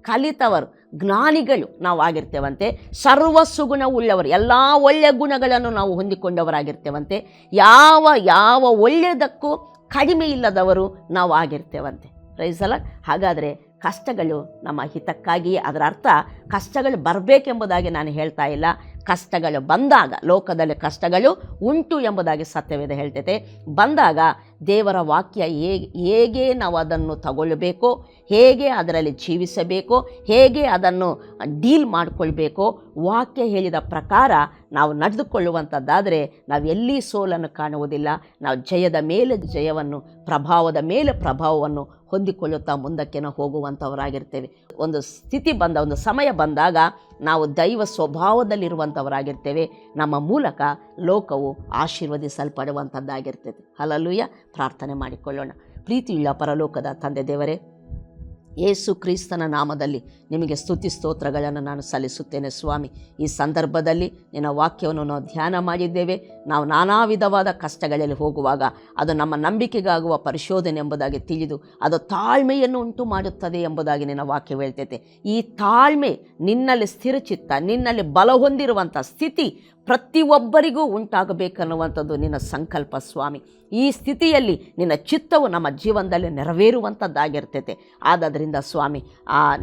ಕಲಿತವರು ಜ್ಞಾನಿಗಳು ನಾವು ಆಗಿರ್ತೇವಂತೆ. ಸರ್ವ ಸುಗುಣ ಉಳ್ಳವರು, ಎಲ್ಲ ಒಳ್ಳೆಯ ಗುಣಗಳನ್ನು ನಾವು ಹೊಂದಿಕೊಂಡವರಾಗಿರ್ತೇವಂತೆ. ಯಾವ ಒಳ್ಳೆಯದಕ್ಕೂ ಕಡಿಮೆ ಇಲ್ಲದವರು ನಾವು ಆಗಿರ್ತೇವಂತೆ. Price the lord. ಹಾಗಾದರೆ ಕಷ್ಟಗಳು ನಮ್ಮ ಹಿತಕ್ಕಾಗಿಯೇ. ಅದರ ಅರ್ಥ ಕಷ್ಟಗಳು ಬರಬೇಕೆಂಬುದಾಗಿ ನಾನು ಹೇಳ್ತಾ ಇಲ್ಲ. ಕಷ್ಟಗಳು ಬಂದಾಗ, ಲೋಕದಲ್ಲಿ ಕಷ್ಟಗಳು ಉಂಟು ಎಂಬುದಾಗಿ ಸತ್ಯವೇದ ಹೇಳ್ತೈತೆ. ಬಂದಾಗ ದೇವರ ವಾಕ್ಯ ಹೇಗೆ ನಾವು ಅದನ್ನು ತಗೊಳ್ಬೇಕೋ, ಹೇಗೆ ಅದರಲ್ಲಿ ಜೀವಿಸಬೇಕೋ, ಹೇಗೆ ಅದನ್ನು ಡೀಲ್ ಮಾಡಿಕೊಳ್ಬೇಕೋ, ವಾಕ್ಯ ಹೇಳಿದ ಪ್ರಕಾರ ನಾವು ನಡೆದುಕೊಳ್ಳುವಂಥದ್ದಾದರೆ ನಾವು ಎಲ್ಲಿ ಸೋಲನ್ನು ಕಾಣುವುದಿಲ್ಲ. ನಾವು ಜಯದ ಮೇಲೆ ಜಯವನ್ನು, ಪ್ರಭಾವದ ಮೇಲೆ ಪ್ರಭಾವವನ್ನು ಹೊಂದಿಕೊಳ್ಳುತ್ತಾ ಮುಂದಕ್ಕೆ ನಾವು ಹೋಗುವಂಥವರಾಗಿರ್ತೇವೆ. ಒಂದು ಸಮಯ ಬಂದಾಗ ನಾವು ದೈವ ಸ್ವಭಾವದಲ್ಲಿರುವಂಥವರಾಗಿರ್ತೇವೆ. ನಮ್ಮ ಮೂಲಕ ಲೋಕವು ಆಶೀರ್ವದಿಸಲ್ಪಡುವಂಥದ್ದಾಗಿರ್ತದೆ. ಹಲ್ಲೆಲೂಯಾ. ಪ್ರಾರ್ಥನೆ ಮಾಡಿಕೊಳ್ಳೋಣ. ಪ್ರೀತಿಯುಳ್ಳ ಪರಲೋಕದ ತಂದೆ ದೇವರೇ, ಯೇಸು ಕ್ರಿಸ್ತನ ನಾಮದಲ್ಲಿ ನಿಮಗೆ ಸ್ತುತಿ ಸ್ತೋತ್ರಗಳನ್ನು ನಾನು ಸಲ್ಲಿಸುತ್ತೇನೆ ಸ್ವಾಮಿ. ಈ ಸಂದರ್ಭದಲ್ಲಿ ನಿನ್ನ ವಾಕ್ಯವನ್ನು ನಾವು ಧ್ಯಾನ ಮಾಡಿದ್ದೇವೆ. ನಾವು ನಾನಾ ವಿಧವಾದ ಕಷ್ಟಗಳಲ್ಲಿ ಹೋಗುವಾಗ ಅದು ನಮ್ಮ ನಂಬಿಕೆಗಾಗುವ ಪರಿಶೋಧನೆ ಎಂಬುದಾಗಿ ತಿಳಿದು ಅದು ತಾಳ್ಮೆಯನ್ನು ಉಂಟು ಮಾಡುತ್ತದೆ ಎಂಬುದಾಗಿ ನಿನ್ನ ವಾಕ್ಯ ಹೇಳ್ತೈತೆ. ಈ ತಾಳ್ಮೆ, ನಿನ್ನಲ್ಲಿ ಸ್ಥಿರಚಿತ್ತ, ನಿನ್ನಲ್ಲಿ ಬಲ ಹೊಂದಿರುವಂಥ ಸ್ಥಿತಿ ಪ್ರತಿಯೊಬ್ಬರಿಗೂ ಉಂಟಾಗಬೇಕನ್ನುವಂಥದ್ದು ನಿನ್ನ ಸಂಕಲ್ಪ ಸ್ವಾಮಿ. ಈ ಸ್ಥಿತಿಯಲ್ಲಿ ನಿನ್ನ ಚಿತ್ತವು ನಮ್ಮ ಜೀವನದಲ್ಲಿ ನೆರವೇರುವಂಥದ್ದಾಗಿರ್ತೈತೆ. ಆದ್ದರಿಂದ ಸ್ವಾಮಿ,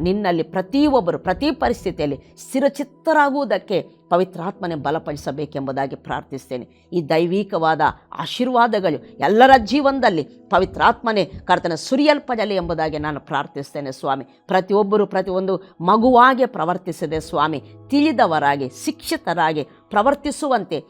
ನಿನ್ನಲ್ಲಿ ಪ್ರತಿಯೊಬ್ಬರು ಪ್ರತಿ ಪರಿಸ್ಥಿತಿಯಲ್ಲಿ ಸ್ಥಿರಚಿತ್ತರಾಗುವುದಕ್ಕೆ ಪವಿತ್ರಾತ್ಮನೆ ಬಲಪಡಿಸಬೇಕೆಂಬುದಾಗಿ ಪ್ರಾರ್ಥಿಸ್ತೇನೆ. ಈ ದೈವಿಕವಾದ ಆಶೀರ್ವಾದಗಳು ಎಲ್ಲರ ಜೀವನದಲ್ಲಿ ಪವಿತ್ರಾತ್ಮನೆ ಕರ್ತನ ಸುರಿಯಲ್ಪಡಲಿ ಎಂಬುದಾಗಿ ನಾನು ಪ್ರಾರ್ಥಿಸ್ತೇನೆ ಸ್ವಾಮಿ. ಪ್ರತಿಯೊಬ್ಬರು ಪ್ರತಿಯೊಂದು ಮಗುವಾಗೆ ಪ್ರವರ್ತಿಸಿದೆ ಸ್ವಾಮಿ, ತಿಳಿದವರಾಗಿ ಶಿಕ್ಷಿತರಾಗಿ ಪ್ರವರ್ತಿಸುವಂತೆ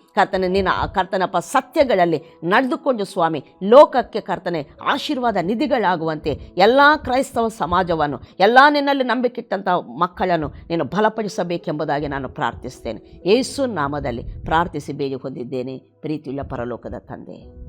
ಕರ್ತನಪ್ಪ ಸತ್ಯಗಳಲ್ಲಿ ನಡೆದುಕೊಂಡು ಸ್ವಾಮಿ, ಲೋಕಕ್ಕೆ ಕರ್ತನೆ ಆಶೀರ್ವಾದ ನಿಧಿಗಳಾಗುವಂತೆ ಎಲ್ಲ ಕ್ರೈಸ್ತವ ಸಮಾಜವನ್ನು, ಎಲ್ಲ ನಿನ್ನಲ್ಲಿ ನಂಬಿಕಿಟ್ಟಂಥ ಮಕ್ಕಳನ್ನು ನೀನು ಬಲಪಡಿಸಬೇಕೆಂಬುದಾಗಿ ನಾನು ಪ್ರಾರ್ಥಿಸ್ತೇನೆ. ಯೇಸು ನಾಮದಲ್ಲಿ ಪ್ರಾರ್ಥಿಸಿ ಬೇಡಿ ಹೊಂದಿದ್ದೇನೆ ಪ್ರೀತಿಯುಳ್ಳ ಪರಲೋಕದ ತಂದೆ.